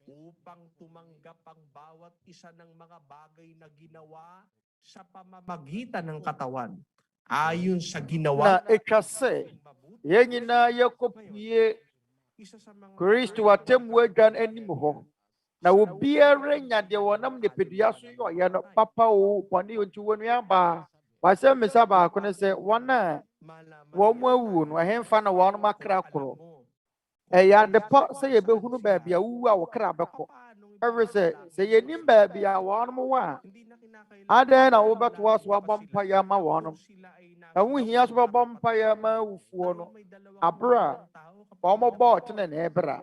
Upang tumanggap ang bawat isa ng mga bagay na ginawa sa pamamagitan ng katawan ayon sa ginawa. Na etwa sɛ yɛn nyinaa yɛkɔpue Kristo atemmu adwan anim hɔ. Na obiara nya de wonam de pedua so yo ye no papa o pone onti wonu aba. Ba se misa ba ko ne se wona wo mu awu no ehemfa na wonu makra koro. Ya de pa se ye behunu ba bia wu a wo kra beko. Every say ye nim ba bia wonu mo wa. Adan na wo beto aso abompa ya ma wonu. Ewu hia so abompa ya ma wufuo no. Abra wo mo bo tene na ebra.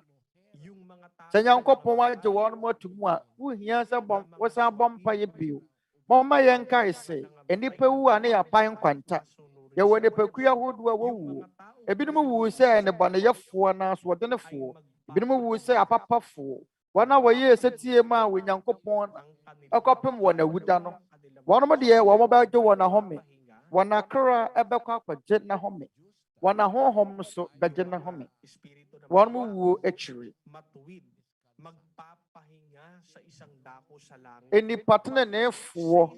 Sɛ Nyankopɔn agye wɔn mo ato mu a wohia sɛ wosan bɔ mpaeɛ bio. Momma yɛnkae sɛ nnipa wu a ne yɛapan nkwanta. Yɛwɔ nipakuo ahodoɔ a wɔwuo. Ebinom wu sɛ nnebɔneyɛfoɔ na asoɔdenefoɔ. Ebinom wu sɛ apapafoɔ. Wɔn a wɔyɛ esetie mu a Onyankopɔn ɛkɔpem wɔn awuda no. Wɔn deɛ wɔn bɛgye wɔn ahome. Wɔn akra ɛbɛkɔ akɔgye n'ahome. Wɔn ahonhom nso bɛgye n'ahome. Wɔn wuo akyiri. Enipatene nefoɔ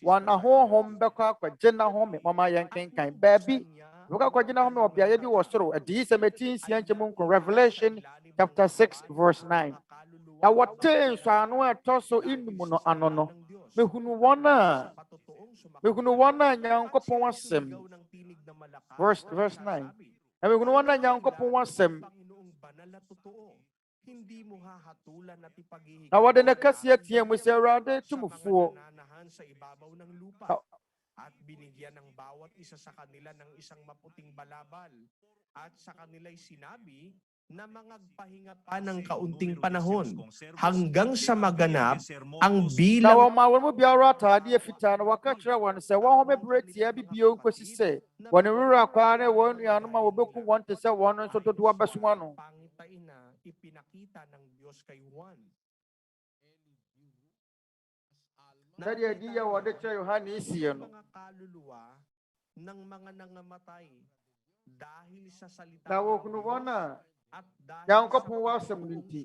wana honhom bɛkɔ akɔgye n'ahome mama yɛnkenkan baabi bɛkɔ akɔgye n'ahome wɔ beaeɛ bi wɔ soro adiyisɛm ɛtinsia nkyɛmu nkron Revelation chapter 6 verse 9 na wɔtee nsɔano a ɛtɔ so inum no ano no mehunu wɔn a Nyankopɔn asɛm verse 9 na mehunu wɔn a Nyankopɔn asɛm na wɔde ne kɛseɛ teɛ mu sɛ Awurade tumfoɔ at binigyan ng bawat isa sa kanila ng isang maputing balabal at sa kanila'y sinabi na mangagpahinga pa ng kaunting panahon hanggang sa maganap ang bilang. Na wɔn mu biara ataadeɛ fitaa na wɔka kyerɛ wɔn sɛ wɔn ho bɛbrɛ tia bi bio nkosi sɛ wɔn nwura kwaa ne wɔn nuanom a wɔbɛku wɔn te sɛ wɔn nso dodoɔ bɛsom ano. Ipinakita ng Diyos kay Juan. Sɛdeɛ di yɛ wɔde kyerɛ Yohane isiɛ no. Mga kaluluwa ng mga nangamatay dahil sa salita. Na wɔkunu wɔn a Nyankopɔn wɔ asɛm no nti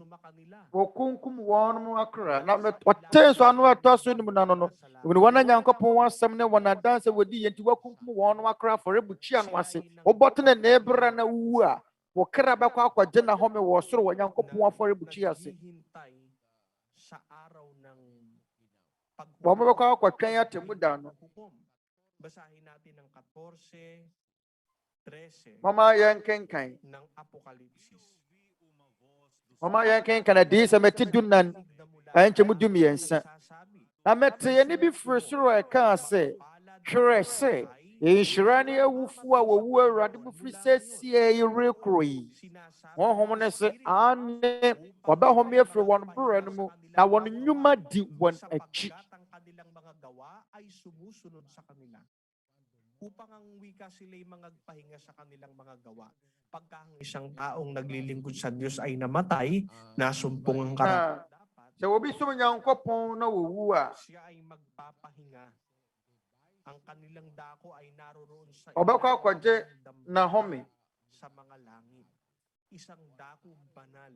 wɔkunkum wɔn mo akra na wɔtee nso ano ɛtɔ so nim na no wɔn a Nyankopɔn wɔ asɛm ne wɔn adanse wɔdi yɛ nti wɔkunkum wɔn mo akra afɔrebukyia no ase wɔbɔtene na ebra na wu a wɔkra bɛkɔ akɔgye na home wɔ soro wɔ Nyankopɔn afɔrebukyia ase wɔn bɛkɔ akɔtwɛn atemu da no. Basahin natin ang 14:13 Mama yɛnkenkan ng Apokalipsis. Mama yɛnkenkan adiyisɛm ɛti dunan ɛnkyɛmu dumiɛnsa na mɛte ani bi firi soro ɛkaa sɛ twerɛ sɛ nhyira ne awufo a wɔwu Awurade mu firi sɛsie yi rekoro yi honhom ne sɛ ane wɔbɛhome afiri wɔn berɛ no mu na wɔn nnwuma di wɔn akyi. Ay sumusunod sa kanila upang ang wika sila'y mangagpahinga sa kanilang mga gawa. Pagka ang isang taong naglilingkod sa Diyos ay namatay, nasumpong ang karapat-dapat, Sɛ obi som Nyankopɔn na wɔwu a siya ay magpapahinga. Ang kanilang dako ay naroroon sa ɔbɛkɔ akɔgye n'ahome sa mga langit. Isang dako banal.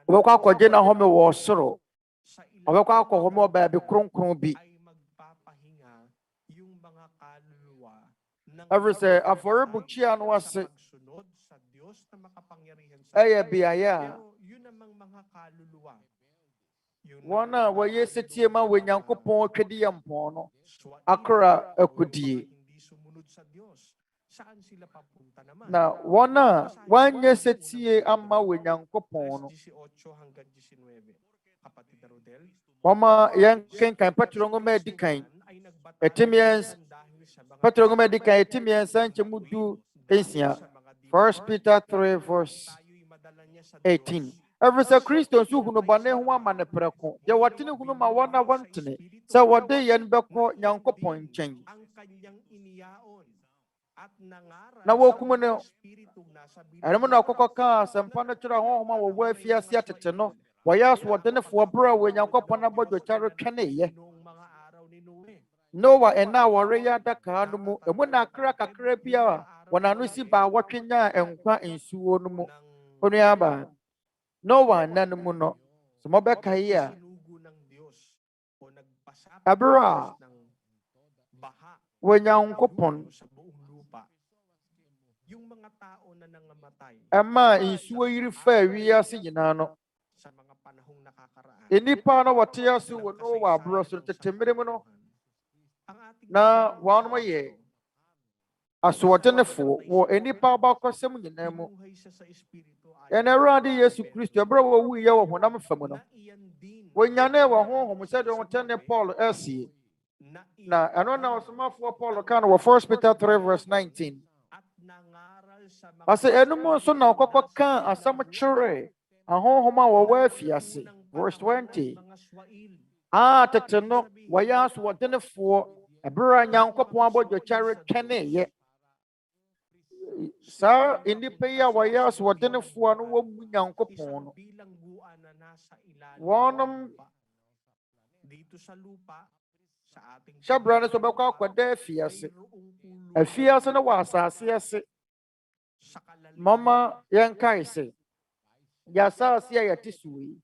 ɔbɛkɔ akɔgye n'ahome wɔ soro. Ɔbɛkɔ akɔhome wɔ baabi kronkron bi. Every say afɔrebukyia no ase ɛyɛ beaeɛ a wɔn a wɔyɛ setie ma wɔ Nyankopɔn twɛdi yɛ mpɔn no akora akudie. Na wɔn a wɔanyɛ setie ama wɔ Nyankopɔn no Mama yɛnkenkan Petro nwoma edi kan Petro nwoma edi kan etimiɛnsa nkyɛmu du nsia 1 Peter 3 verse 18. Every sɛ Kristo nso hunu bɔne ho ama ne prɛko deɛ wɔtene hunu ma wɔn a wɔntene sɛ wɔde yɛn bɛkɔ Nyankopɔn nkyɛn na wɔkum no ɛnom na ɔkɔkɔ kaa asɛmpa no kyerɛ honhom a wɔwɔ afiase atete no wɔyɛ asoɔdenefoɔ berɛ a Onyankopɔn abɔdwotwa retwɛneyɛ. Noa ɛna a wɔreyɛ adaka no mu emu na akra kakra bi a wɔn ano si baa wɔtwe nyaa nkwa nsuo no mu. Onuaba Noa nna no mu no sɛ mɔbɛka yi a ɛberɛ a Onyankopɔn Emma insuo yiri fa wiase nyina no. Enipa no wote aso wo no wa abro so tetemere mu no. Na wanu ye asoɔdenefo wo enipa bakɔsɛm nyina mu. Ena Awurade Yesu Kristo ebra wo wu ye wo honam fam no. Wonyane wo honhom sɛ de wotene Paul asi. Na ɛno na osomafo Paul kan wo 1 Peter 3 verse 19. Ase enum so na okokɔ kan asam kyerɛ ahonhom a wo wa afiase. Verse 20. Tete no wɔyɛ asoɔdenefo ebra Nyankopɔn abɔdwo kyare twene ye. Sa inipa yi a wɔyɛ asoɔdenefo no wɔ mu Nyankopɔn no. Wɔnom Shabra no so bɛkɔ akɔda afiase. Afiase no wɔ asase ase. Mama yɛnkae sɛ yɛasase a yɛte so yi.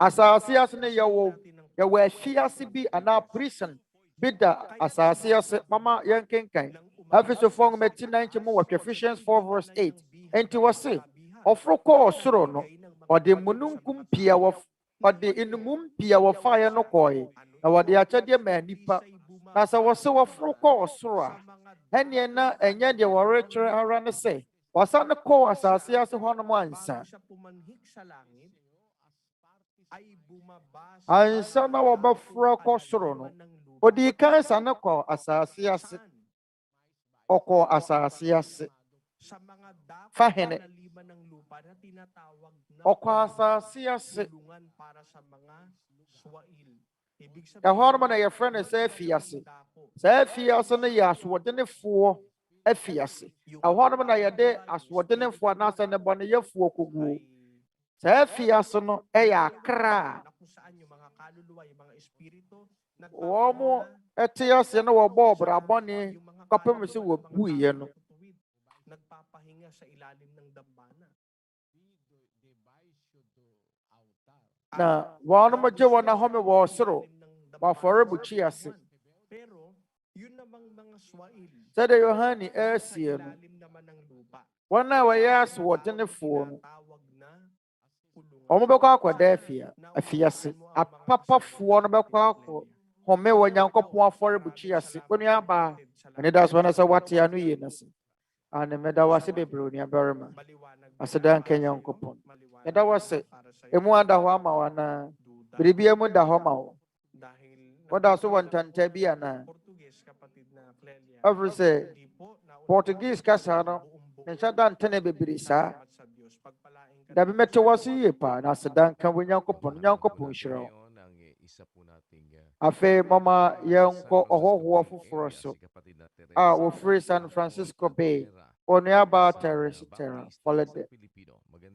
Asase ase no yɛwɔ afiase bi anaa prison bi da asase ase. Mama yɛnkenkan. Efesofo ngometi 9 mu wɔ Ephesians 4 verse 8. Enti wɔ se ɔforo kɔɔ soro no ɔde mununkum pia wɔ ɔde inumum pia wɔ faeɛ no kɔe. Na wɔde akyɛdeɛ ma nipa. Na sɛ wɔ se wɔforo kɔɔ soro a ɛneɛ na ɛnyɛ deɛ wɔrekyerɛ ara ne sɛ wɔsa ne kɔɔ asase ase hɔ nom ansa. Ansa na wɔbɛforo kɔ soro no ɔde kan sa ne kɔ asase ase. Oko asase ase. Fahene. Oko asase ase. Ɛhɔ no na yɛfrɛ no sɛ afiase. Sɛ afiase no yɛ asoɔdenefoɔ afiase. Ɛhɔ no na yɛde asoɔdenefoɔ anaasɛ nnebɔneyɛfoɔ koguo. Sɛ afiase no ɛyɛ akra. Wɔn ɛte ase no wɔbɔ ɔbrabɔne kapem sɛ wɔbuiɛ no. Na wɔn mo gye wɔn ahome wɔ soro wɔafɔre bukyi ase. Sɛde Yohane ɛɛsie no. Wɔn a wɔyɛ asoɔdenefoɔ no. Wɔn bɛkɔ akɔda afiase. Apapafoɔ no bɛkɔ akɔ home wɔ Nyankopɔn afɔre bukyi ase. Onua ba ɛne da so na sɛ wate ano yie na se. Ane meda wase bebree onua barima. Aseda nka Nyankopɔn. Meda wase emu ada hɔ ama wo na biribi emu da hɔ ma wo. Woda so wɔ ntanta bi ana. Every say Portuguese kasa no nhyɛ da ntene bebree saa. Da bi mete wase yie pa na aseda nka wo Nyankopɔn. Nyankopɔn hyira wo. Afei mama yɛnkɔ ɔhɔhoɔ foforɔ so a wɔfiri San Francisco Bay onuaba Teresa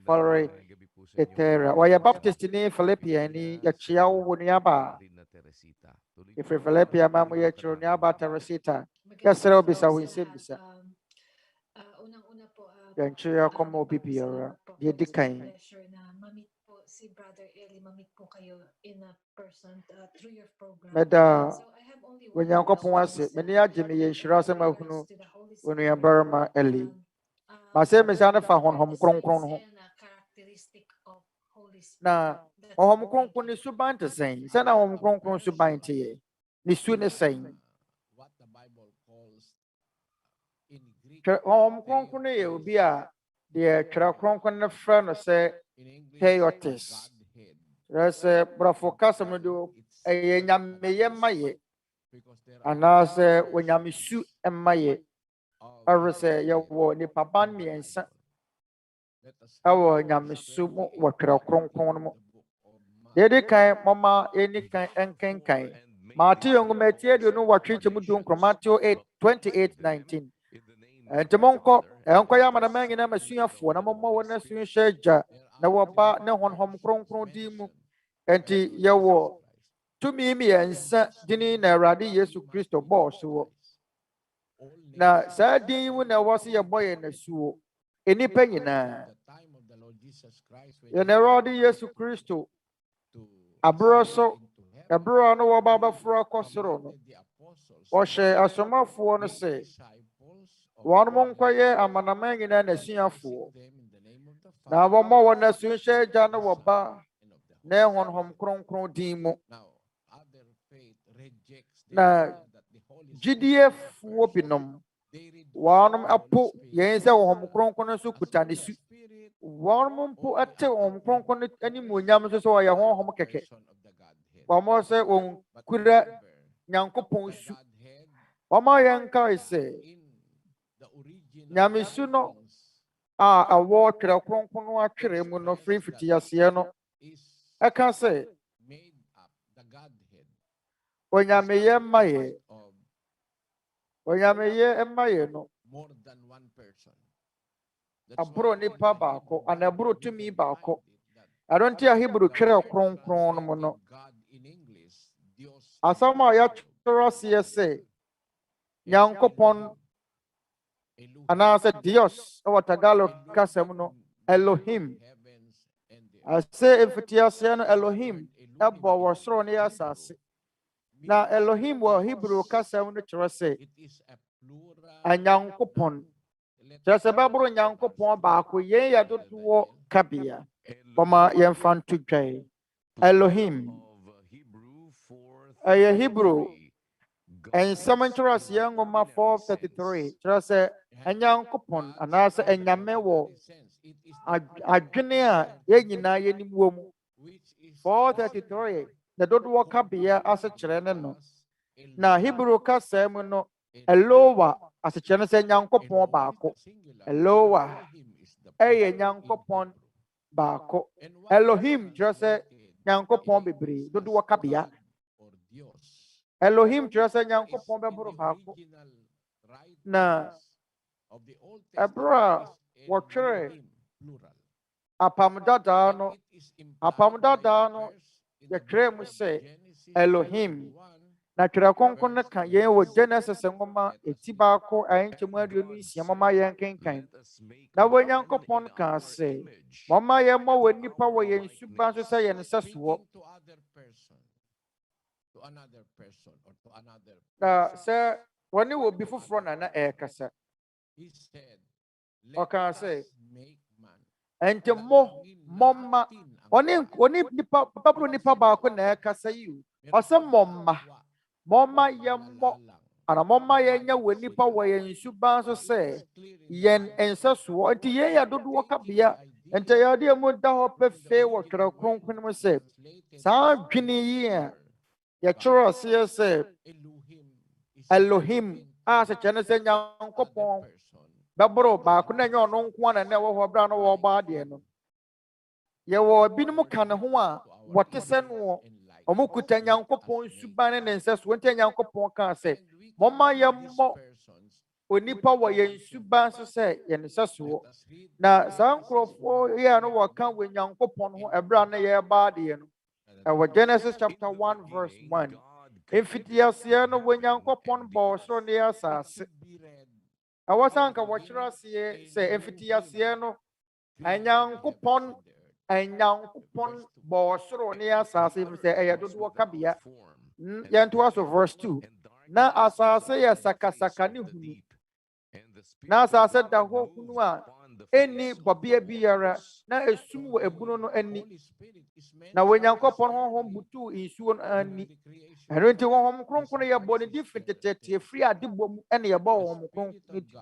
Valerie Tete wɔyɛ Baptist ni Philippian ni yɛkyia wo onuaba ifiri Philippia ma mo yɛkyerɛ onuaba Teresa yɛsrɛ obisa wo nsɛm bisa yɛnkyerɛ akɔma obi biara yɛdi kan. Si Brother Eli, mamit po kayo in a person through your program. Meda Onyankopɔn ase meni agye me yɛnhyira asɛm ahunu onua barima Eli. Ma sɛ mesa ne fa honhom kronkron ho. Na honhom kronkron ne suban te sɛn. Sɛ na honhom kronkron suban te yɛ. Ne su ne sɛn. Honhom kronkron ne yɛ obi a deɛ Twerɛ kronkron ne frɛ no sɛ Theotis. Rese brafo kasam no do eye nyameye maye. Anase onyamesu emaye. Rese ye wo ni paban miensa. Awo nyamesu mo wo Twerɛ kronkron mo. Yedi kan mama eni kan enkenkan. Matthew ngometie de no watwe chemu du nkro Matthew 8:28-19. Entemonko enko ya mana mangi na masuafo na mommo wona suhye gya na woba ne honhom kronkron di mu enti yewo tumi mi ensa dini na Awurade Yesu Kristo boss wo na saa din wu na wose ye boye na suwo enipa nyina ye na Awurade Yesu Kristo abroso ebro no wo baba fro akosoro no o hye asomafo no se wɔn mo nkɔyɛ amanaman nyinaa n'asuafoɔ na wɔmmɔ wɔn asunhyɛ agya no wɔ ba na honhom kronkron din mu na gyidiefoɔ binom wɔn apo yɛn sɛ honhom kronkron nso kuta ne su wɔn mpo ate honhom kronkron animuonyam nso sɛ ɔyɛ honhom kɛkɛ wɔn sɛ wɔn kura nyankopɔn su wɔn a yɛn kae sɛ nyamesu no a ɛwɔ twerɛ kronkron no atwerɛ mu no firi mfitiaseɛ no ɛka sɛ onyameyɛ mmayɛ no aboro nipa baako ana aboro tumi baako ɛno nti a Hebrew twerɛ kronkron no mu no asɛm a yɛatwerɛ aseɛ sɛ nyankopɔn anaasɛ Dios ɛwɔ Tagalog kasɛm no Elohim ase mfitiaseɛ no Elohim ɛbɔ wɔ soro ne asase na Elohim wɔ Hebrew kasɛm no kyerɛ sɛ anyankopɔn kyerɛ sɛ bɛboro nyankopɔn baako yɛn yɛ dodoɔ kabea wɔma yɛmfa nto dwan Elohim ɛyɛ Hebrew nsɛm nkyerɛaseɛ nwoma 4:33 kyerɛ sɛ anyankopɔn anaasɛ anyame wɔ adwene a yɛn nyinaa yɛnim wɔ mu 4:33 na dodoɔ kabea ase kyerɛ ne no na Hebrew kasa mu no Elowa ase kyerɛ ne sɛ nyankopɔn baako Elowa ɛyɛ nyankopɔn baako Elohim kyerɛ sɛ nyankopɔn bebree dodoɔ kabea Elohim kyerɛ sɛ nyankopɔn bɛboro baako na ɛberɛ a wɔtwerɛ apam dadaa no yɛtwerɛ mu sɛ Elohim na twerɛ kronkron no ka yɛn wɔ Genesis nwoma eti baako ahenkyɛmu aduonu nsia mama yɛn kenkan na wɔ nyankopɔn ka sɛ mama yɛn mmɔ wɔ nipa wɔ yɛn suba nso sɛ yɛn nsɛsoɔ na sɛ wɔne wɔ bi foforɔ na ɛrekasa ɔka sɛ ɛnti mmɔmma ɔne nipa baboro nipa baako na ɛrekasa yi ɔsɛ mmɔmma yɛmmɔ ana mmɔmma yɛnyɛ wɔ nipa wɔ yɛn suba nso sɛ yɛn nsɛsoɔ nti yɛn yɛ dodoɔ kabea nti yɛde mu da hɔ pɛfee wɔ twerɛ kronkron mu sɛ saa dwene yi a yɛkyerɛ aseɛ sɛ Elohim a sɛ kyerɛ ne sɛ nyankopɔn bɛboro baako na ɛnyɛ ɔno nko ana na ɛwɔ hɔ berɛ a no wɔbɔ adeɛ no yɛwɔ binom ka ne ho a wɔte sɛ noɔ ɔmo kuta nyankopɔn suban ne ne nsɛsoɔ nti nyankopɔn kaa sɛ momma yɛmmɔ onipa wɔ yɛn suban so sɛ yɛn nsɛsoɔ na saa nkurɔfoɔ yi a no wɔka wɔ nyankopɔn ho ɛberɛ a no yɛreba adeɛ no ɛwɔ Genesis chapter 1:1 mfitiaseɛ no wɔ nyankopɔn bɔɔ soro ne asase ɛwɔ sɛ anka wɔkyerɛ aseɛ sɛ mfitiaseɛ no anyankopɔn bɔɔ soro ne asase ɛfiri sɛ ɛyɛ dodoɔ kabea yɛntoa so verse 2 na asase yɛ sakasaka ne hunu na asase da hɔ hunu a ɛnni bɔbea biara na esum wɔ ebunu no ani na Onyankopɔn honhom butuu nsuo no ani ɛno nti honhom kronkron yɛ bɔ ne di fitete firi adebɔ mu ɛna yɛbɔ honhom kronkron di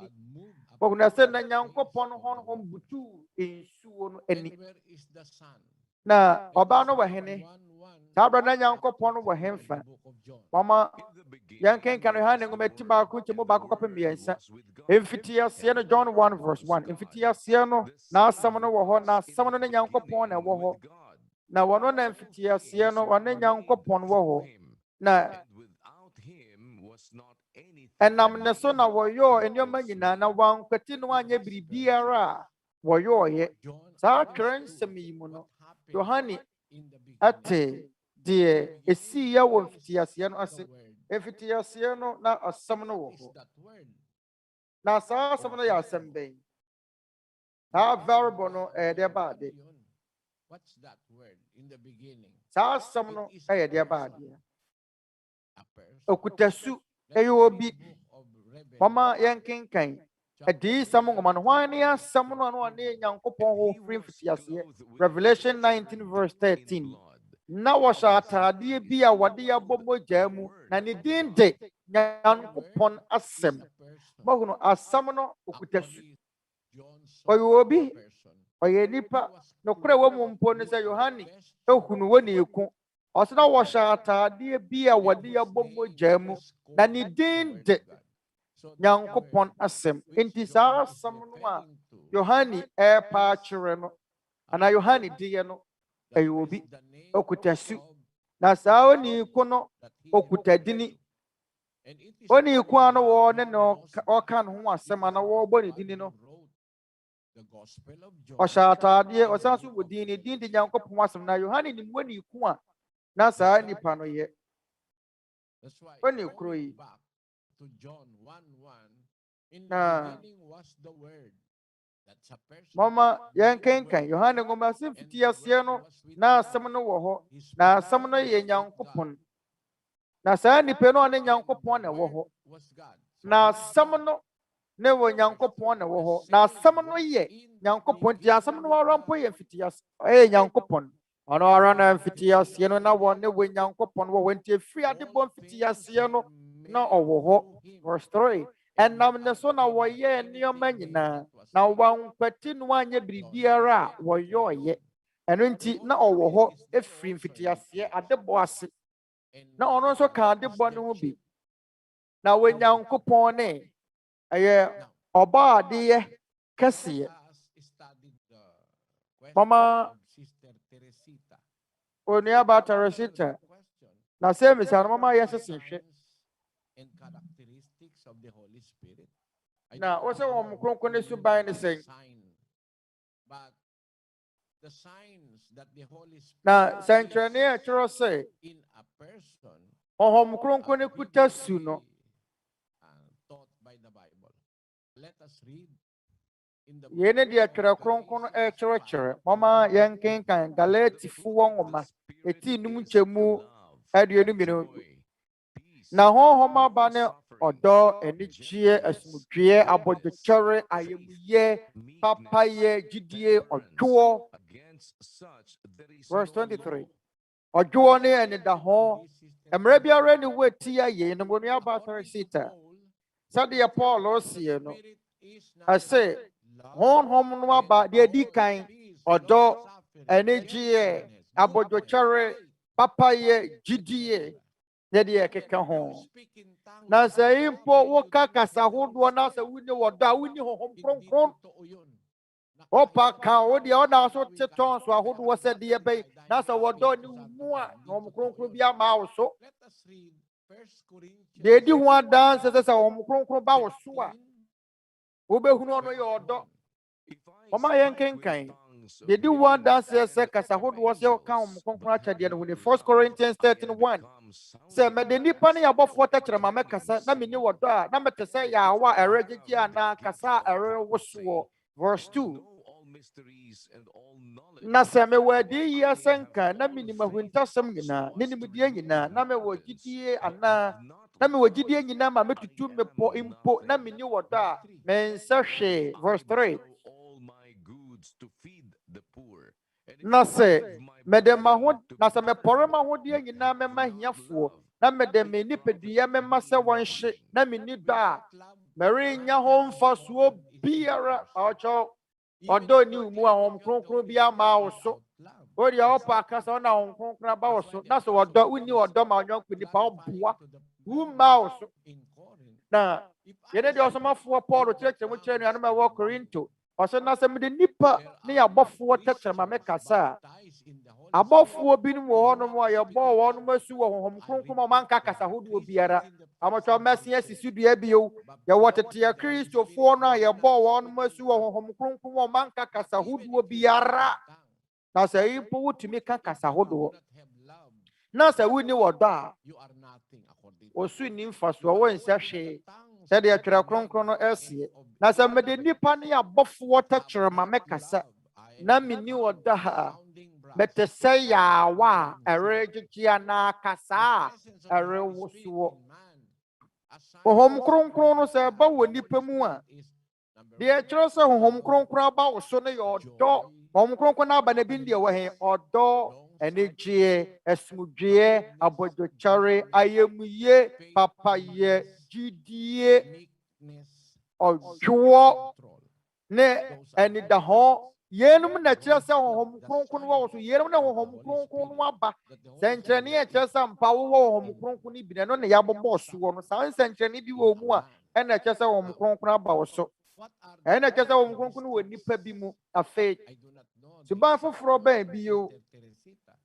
bɔkuna sɛ na Nyankopɔn honhom butuu nsuo no ani na ɔbaa no wɔ hene saa bere na Nyankopɔn wɔ hemfa mama yɛn kenkan ha ne ngoma ti baako kyemu baako kɔpem mmiɛnsa mfitiaseɛ no John 1:1 mfitiaseɛ no na asɛm no wɔ hɔ na asɛm no ne Nyankopɔn na ɛwɔ hɔ na wɔno na mfitiaseɛ no ɔne Nyankopɔn wɔ hɔ na ɛnam ne so na wɔyɔɔ nneɛma nyinaa na wankwati no anyɛ biribiara a wɔyɔɔyɛ saa twerɛ nsɛm yi mu no Yohane ate deɛ esii yɛ wɔ mfitiaseɛ no ase mfitiaseɛ no na asɛm no wɔ hɔ na saa asɛm no yɛ asɛm bɛn saa variable no ɛyɛ deɛ baade saa asɛm no ɛyɛ deɛ baade okutasu ɛyɛ obi mama yɛn kenkan edi samu ngoma no hwan ne asɛm no ano ne Nyankopɔn ho firi mfitiaseɛ. Revelation 19 verse 13. Na wɔhyɛ ataadeɛ bi a wɔde abɔ mogya mu na ne din de Nyankopɔn asɛm. Mahu asɛm no okuta su. Ɔyɛ obi, ɔyɛ nipa, nokorɛ wɔ mu mpo ne sɛ Yohane ehunu wɔ ne eku. Ɔsɛ na wɔhyɛ ataadeɛ bi a wɔde abɔ mogya mu na ne din de Nyankopɔn asɛm. Enti saa asɛm no a Yohane ɛɛpa akyerɛ no ana Yohane diɛ no ɛyɛ obi okuta su. Na saa oni ku no okuta dini. Oni ku ano wɔ ne no ɔka no ho asɛm ana wɔbɔ ne dini no. Ɔhyɛ ataadeɛ ɔsan so wɔ din ne din de Nyankopɔn asɛm na Yohane nim wɔ ne ku a na saa nipa no yɛ. Oni kuro yi. Na Mama yankenkan Yohane ngoma se mfitiaseɛ no na asɛm no wɔ hɔ na asɛm no yɛ Nyankopɔn na saa nipa no ne Nyankopɔn na wɔ hɔ na asɛm no ne wɔ Nyankopɔn na wɔ hɔ na asɛm no yɛ Nyankopɔn di asɛm no ara mpo yɛ mfitiaseɛ ɛyɛ Nyankopɔn ɔno ara na mfitiaseɛ no na wɔ ne wɔ Nyankopɔn wɔ wɔntie firi ade bɔ mfitiaseɛ no na ɔwɔ hɔ. Verse 3. Ɛnam ne so na wɔyɛ nneɛma nyinaa na wankwati no anyɛ biribiara a wɔyɔɔyɛ. Ɛno nti na ɔwɔ hɔ efiri mfitiaseɛ adebɔ ase na ɔno nso ka adebɔ no ho bi na wɔ Nyankopɔn ne ɛyɛ ɔbɔ adeɛ kɛseɛ. Mama onua ba Teresita na sɛ misa no mama yɛ sese hwɛ. Na ɔsɛ wɔn Kronkron ne suban ne sɛn. Na sɛnkyerɛnne ɛkyerɛ sɛ ɔhɔm Kronkron ne kuta su no. Yɛne deɛ Twerɛ Kronkron ɛkyerɛkyerɛ mama yɛnkenkan Galatifo wɔ nwoma eti num nkyɛmu aduonu mmienu. Na honhom aba ne ɔdɔ anigyeɛ asomdwoeɛ abɔdwokyɛre ayamyɛ papayɛ gyidie ɔdwoɔ. Verse 23. Ɔdwoɔ ne anidaho mmerɛ biara ne wɔati ayɛ no onua ba Teresita sɛdeɛ Paul ɔseɛ no ɛsɛ honhom no aba deɛ di kan ɔdɔ anigyeɛ abɔdwokyɛre papayɛ gyidie yɛde ɛkeka ho. Na sɛ impo woka kasa hodoɔ na sɛ wuni wɔdɔ a wuni honhom Kronkron. Opa ka wodi ɔda so tetɔn so ahodoɔ sɛ deɛ bɛyi na sɛ wɔdɔ ne mu a honhom Kronkron bi ama wo so. Deɛ di ho adanse sɛ honhom Kronkron ba wo so a wobɛhunu ɔno yɛ ɔdɔ. Ɔma yɛnkenkan deɛ di ho adanse sɛ kasa hodoɔ sɛ ɔka honhom Kronkron akyɛdeɛ no ho ne 1 Corinthians 13:1. Sɛ mɛde nipa ne yɛabɔfoɔ tɛkyerɛ ma mɛkasa na menni wɔdɔ a na mɛte sɛ yɛawa a ɛregyegye anaa kasa a ɛrewosoɔ. Verse 2. Na sɛ mewɔ adi yi asɛnka na menim ahuntasɛm nyinaa ne nimdeɛ nyinaa na mewɔ gyidie anaa na mewɔ gyidie nyinaa ma metutu mepɔ mpo na menni wɔdɔ a mensɛ hwee. Verse 3. Na sɛ mede mepɔre m'ahodeɛ nyinaa mɛma hiafoɔ na mede me nipadua mɛma sɛ wɔnhye na menni dɔ a merenya ho mfasoɔ biara. Ɔkyɛw ɔdɔ ni mu a honhom Kronkron bi ama wo so. Odi a ɔpa akasa ɔna honhom Kronkron aba wo so na sɛ wɔdɔ wonni ɔdɔ ma ɔnyɔnko nipa ɔboa wumma wo so. Na yɛne deɛ ɔsomafoɔ Paul kyerɛkyerɛ mu kyerɛ nuanom a ɛwɔ Korinto ɔsɛ na sɛ mede nipa ne abɔfoɔ tɛkyerɛ ma mɛkasa a abɔfoɔ binom wɔ hɔnom a yɛbɔɔ wɔnom asu wɔ honhom Kronkron a ɔmanka kasa hodoɔ biara. Amɔtɔ mɛse asisi dua bio yɛwɔ tete Kristofoɔ no a yɛbɔɔ wɔnom asu wɔ honhom Kronkron a ɔmanka kasa hodoɔ biara. Na sɛ impo wotumi ka kasa hodoɔ na sɛ wonni wɔdɔ a osu ni mfasoɔ wɔnsɛ hwee sɛdeɛ Twerɛ Kronkron no ɛseɛ. Na sɛ mede nipa ne abɔfoɔ tɛkyerɛ ma mɛkasa na menni wɔdɔ a mɛte sɛ yɛawa a ɛregyegye anaa kasa a ɛrewosoɔ. Honhom Kronkron no sɛ ɛba wɔ nipa mu a The church of home Kronkron about so your door, home Kronkron aba na bindi away or door, energy, esmudie, abojo chare, ayemuye, papaye, GDA, or jewel, ne, and the hall. Yenum na chesa home Kronkron was yenum na home Kronkron waba. Centrani chesa mpawo home Kronkron bi na no ne yabo boss wo no san centrani bi wo mu a and na chesa home Kronkron aba so. And I just want to nipa bimu a faith. So, by for Robin, be you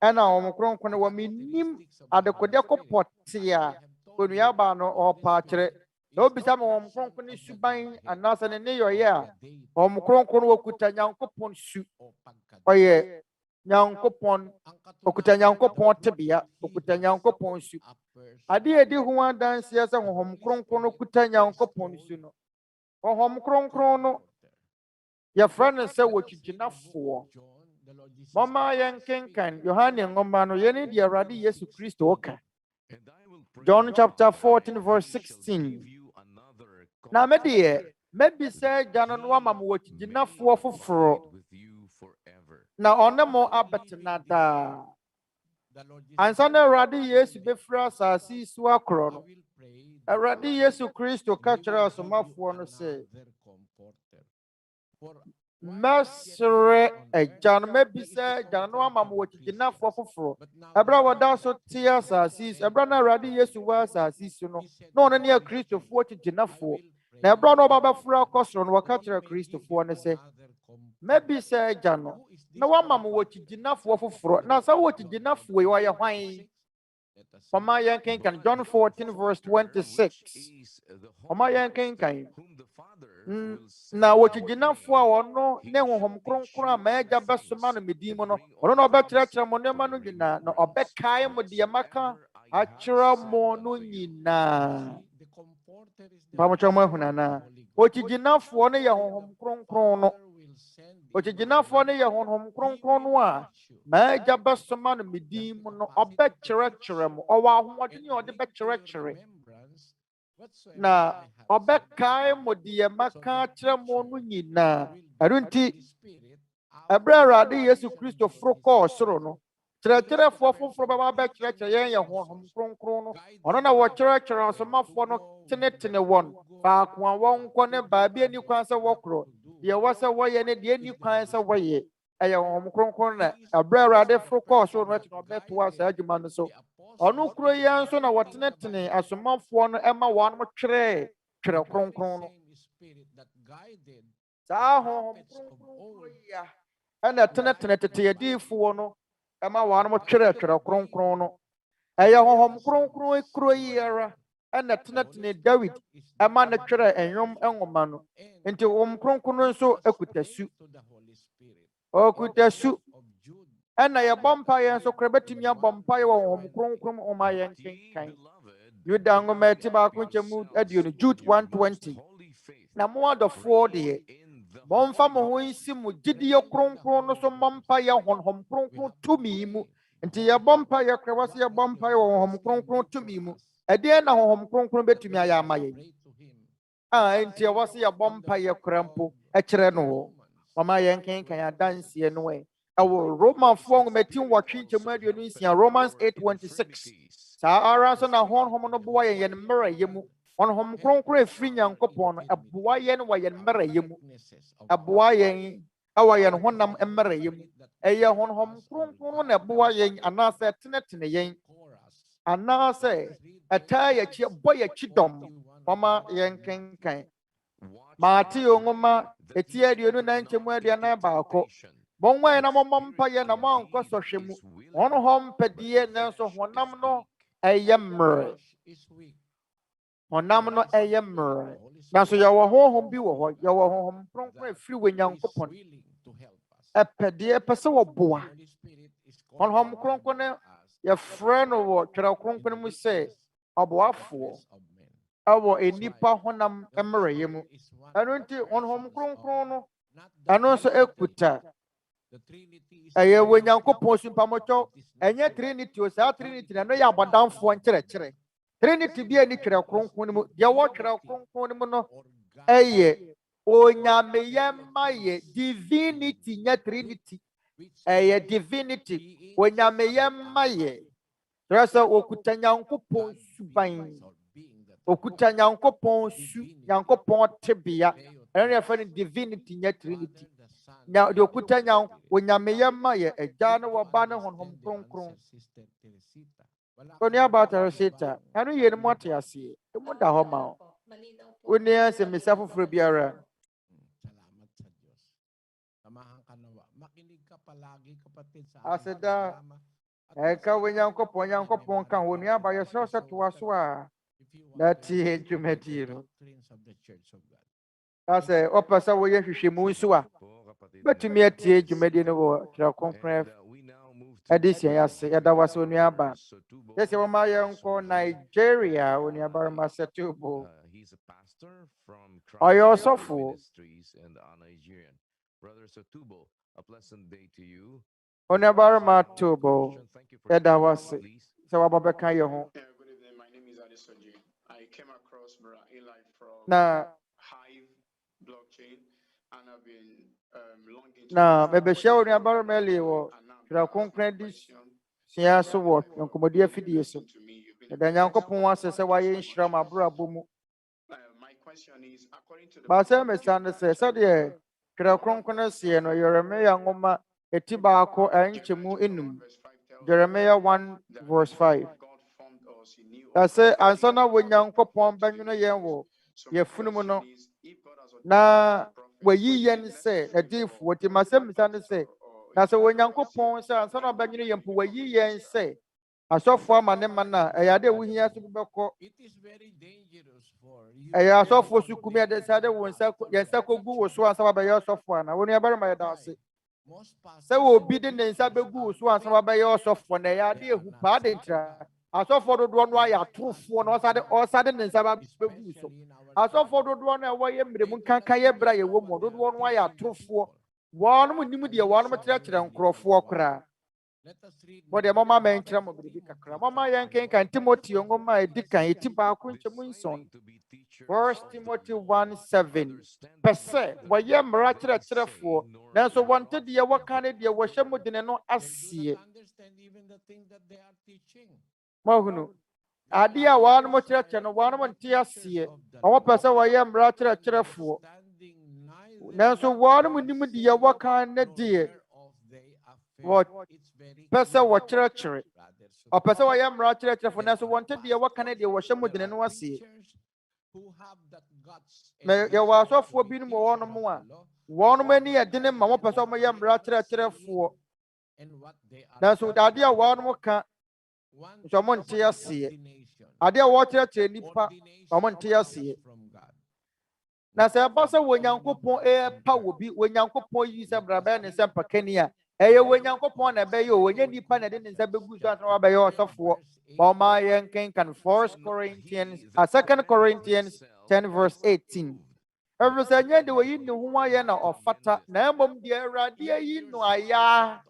and our Kronkron were minim at the Kodako Portia, when we are bano or patre. No, be some of Kronkon is buying and not an in your year. Kronkon Okutanyanko Pon soup. Oh, yeah, Yanko Pon Okutanyanko Pontabia, Okutanyanko Pon soup. I did who want dance yes, and home Kronkon Okutanyanko Pon suno. O home Kronkron, your friend and say what you enough for. Mama yanking can Yohani and Gomano, you need your radi Yesu Christo. Okay. John chapter 14, verse 16. Now, maybe say Janon Wamam what you enough for. Now, on the more abatanada. And Sunday radi Yesu befras as he swakron. Already, Yesu Christo catch us on my phone say. Mesre a John maybe say, John, no, I'm watching enough for. A brother down so tears as sees a brother ready, Yesu was as sees, you know, no near Christo watching enough for. Now, brother Baba Fra Costron will catch a Christo for and say, maybe say, John, no one mamma watching enough for. Now, so watching enough for you are wine. For my yanking can John 14 verse 26. For my yanking can now what you did not for no never home Kronkron major best man medimono or no better monemanu no or bet kaim with the amaka achura monunina. Pamachama what you did not for your home Kronkron. What you did not for your home Kronkron. Major best man medimono or bet cherem or what you know the bet cherem. Na obekai modi emaka tremonu nyina arunti ebrara de Yesu Kristo froko osoro no tere fofoforo ba ba tere yen ye honhom kronkron no ono na wo tere osomafo no tenetene won fa kwa won ko ne ba bi ani kwan se wokro ye wose woye ne de ani kwan se woye eye honhom kronkron na ebrara de froko osoro no te no beto asa adwuma no so onu kuro yan so na wotenetene asomafo no ema wan mo twere kronkron no sa ho kronkron ya ana tenetene tete yadifo no ema wan mo twere kronkron no eya ho kronkron kuro yara ana tenetene David ema na twere enwom enwoma no nti kronkron so ekutasu okutasu ana ya bompa ya so krebetimi ya bompa ya wo kronkron o ma ya nkenkan yudango meti ba kunchemu aduonu Jude 120 na mo adofo de bomfa mo ho isi mu gidiye kronkron no so bompa ya honhom kronkron tumi mu nti ya bompa ya krebase ya bompa ya honhom kronkron tumi mu ede na honhom kronkron betumi aya amaye nti ya wase ya bompa ya krampo e kire no o ma ya nkenkan ya danse no we our Roman form metin watching Jamadio Nisia Romans 8:26. Sa so na hon homo boa yen mera yemu. On hom kronkron free nyankopon a boa yen wa yen mera yemu. A boa yen awa yen honam mera yemu. Eye hon hom kronkron na boa yen anase tenetene yen. Anase ataya chi boya chidom. Mama yen kenkan. Mati ngoma etia dionu na nchemu adia na baako. Bonwa na mompa ye na mo nko sohwemu ono hom pedie na so honam no eyemre honam no eyemre na so ya wo honhom bi wo ho ya wo honhom kronkron afiri wenyankopon epedie pese wo boa honhom kronkron ya friend wo twera kronkron mu se oboafo awo enipa honam emre yemu anunti honhom kronkron no ano so ekuta aye wenyankopon sumpamocho enye trinity o sa trinity na no ya bodamfo nkyerɛkyerɛ trinity bi ani twere kronkron mu de wo twere kronkron mu no eye onyameyemaye divinity nya trinity eye divinity onyameyemaye rasa okuta nyankopɔn suban okuta nyankopɔn su nyankopɔn tebea ɛno yɛ fɛ no divinity nya trinity nya de okuta onyameyemaye agya ne wɔba ne honhom kronkron onua batara seta ɛno yɛ no mɔte aseɛ emu da hɔ ma wo onua sɛ misa foforɔ biara. Aseda eka wenyankopɔn ka wo nua ba yɛsrɛ sɛ toa so a na tie dwumadie no asɛ ɔpɛ sɛ woyɛ hwehwɛmu nso a bɛtumi atie dwumadie no wɔ Twerɛ Kronkron Adesua yɛase yɛda wo ase onua ba yɛsɛ wɔma yɛnkɔ Nigeria onua ba ma Setubo ɔyɛ ɔsɔfo onua ba ma Tubo yɛda wo ase sɛ waba bɛka yɛ ho. Good evening. My name is Adesua. I came across Brother Eli from Hive blockchain, and I've been longing to. Na mebɛhyia onua ba ma Eli wɔ Twerɛ Kronkron Adesua so wɔ nkɔmɔdibea afidie so. Ɛda Nyankopɔn ase sɛ wayɛ nhyira ma abrabɔ mu. My question is, according to the. Baasa mesa ne sɛ sɛdeɛ Twerɛ Kronkron seɛ no Yeremia nwoma eti baako nkyɛmu enum Jeremiah 1:5. Ɛsɛ ansa na Onyankopɔn bɛnwene yɛn wɔ yɛfunumu no na wayi yɛn sɛ n'adiifoɔ nti masɛm mesa ne sɛ na sɛ Onyankopɔn sɛ ansa na ɔbɛnwene yɛn mpo wayi yɛn sɛ asɔfoɔ ama ne ma no a ɛyɛ ade a wohia so bɛkɔ ɛyɛ asɔfoɔ so kumi ɛde sɛ ade wo nsa yɛn nsa kɔgu wo so ansa wabɛyɛ asɔfoɔ ana wo nua barima yɛda ase sɛ obi de ne nsa bɛgu wo so ansa wabɛyɛ asɔfoɔ na ɛyɛ ade ehu paa de ntira asɔfoɔ dodoɔ no ayɛ atorofoɔ na ɔsade ne nsa bɛgu so asɔfoɔ dodoɔ no a wɔyɛ mmerɛmu nkanka yɛ bra yɛwɔ mu dodoɔ no ayɛ atorofoɔ wɔnom nim deɛ wɔnom kyerɛkyerɛ nkorɔfoɔ koraa wɔde mama mɛnkyerɛ mo biribi kakra mama yɛn kenkan Timothy nwoma a edi kan eti baako nkyɛmu nson 1 Timothy 1:7 pɛ sɛ wɔyɛ mmara kyerɛkyerɛfoɔ nanso wɔnte deɛ wɔka ne deɛ wɔhyɛ mu dene no aseɛ mahunu ade a wɔnom kyerɛkyerɛ no wɔnom nte aseɛ wɔpɛ sɛ wɔyɛ mmara kyerɛkyerɛfoɔ nanso wɔnom nim deɛ wɔka ne deɛ pɛ sɛ wɔkyerɛkyerɛ ɔpɛ sɛ wɔyɛ mmara kyerɛkyerɛfoɔ nanso wɔnte deɛ wɔka ne deɛ wɔhyɛ mu dene no aseɛ yɛwɔ asɔfoɔ binom wɔ hɔnom a wɔnom ani yɛ ne ma wɔpɛ sɛ wɔyɛ mmara kyerɛkyerɛfoɔ nanso ade a wɔnom ka nso wɔn nte aseɛ ade a wɔkyerɛkyerɛ nipa wɔn nte aseɛ na sɛ ɛba sɛ Onyankopɔn ɛɛpa wɔ bi Onyankopɔn yi sɛ brabɛyɛ ne nsa mpakani a ɛyɛ Onyankopɔn na ɛbɛyɛ o onye nipa na ɛde ne nsa bɛgu so ansa wabɛyɛ ɔsɔfoɔ ma ɔma yɛn kenkan 2 Corinthians 10:18 ɛfiri sɛ nyɛ de wɔyi ne ho ayɛ na ɔfata na mmom deɛ Awurade ayi no ayɛ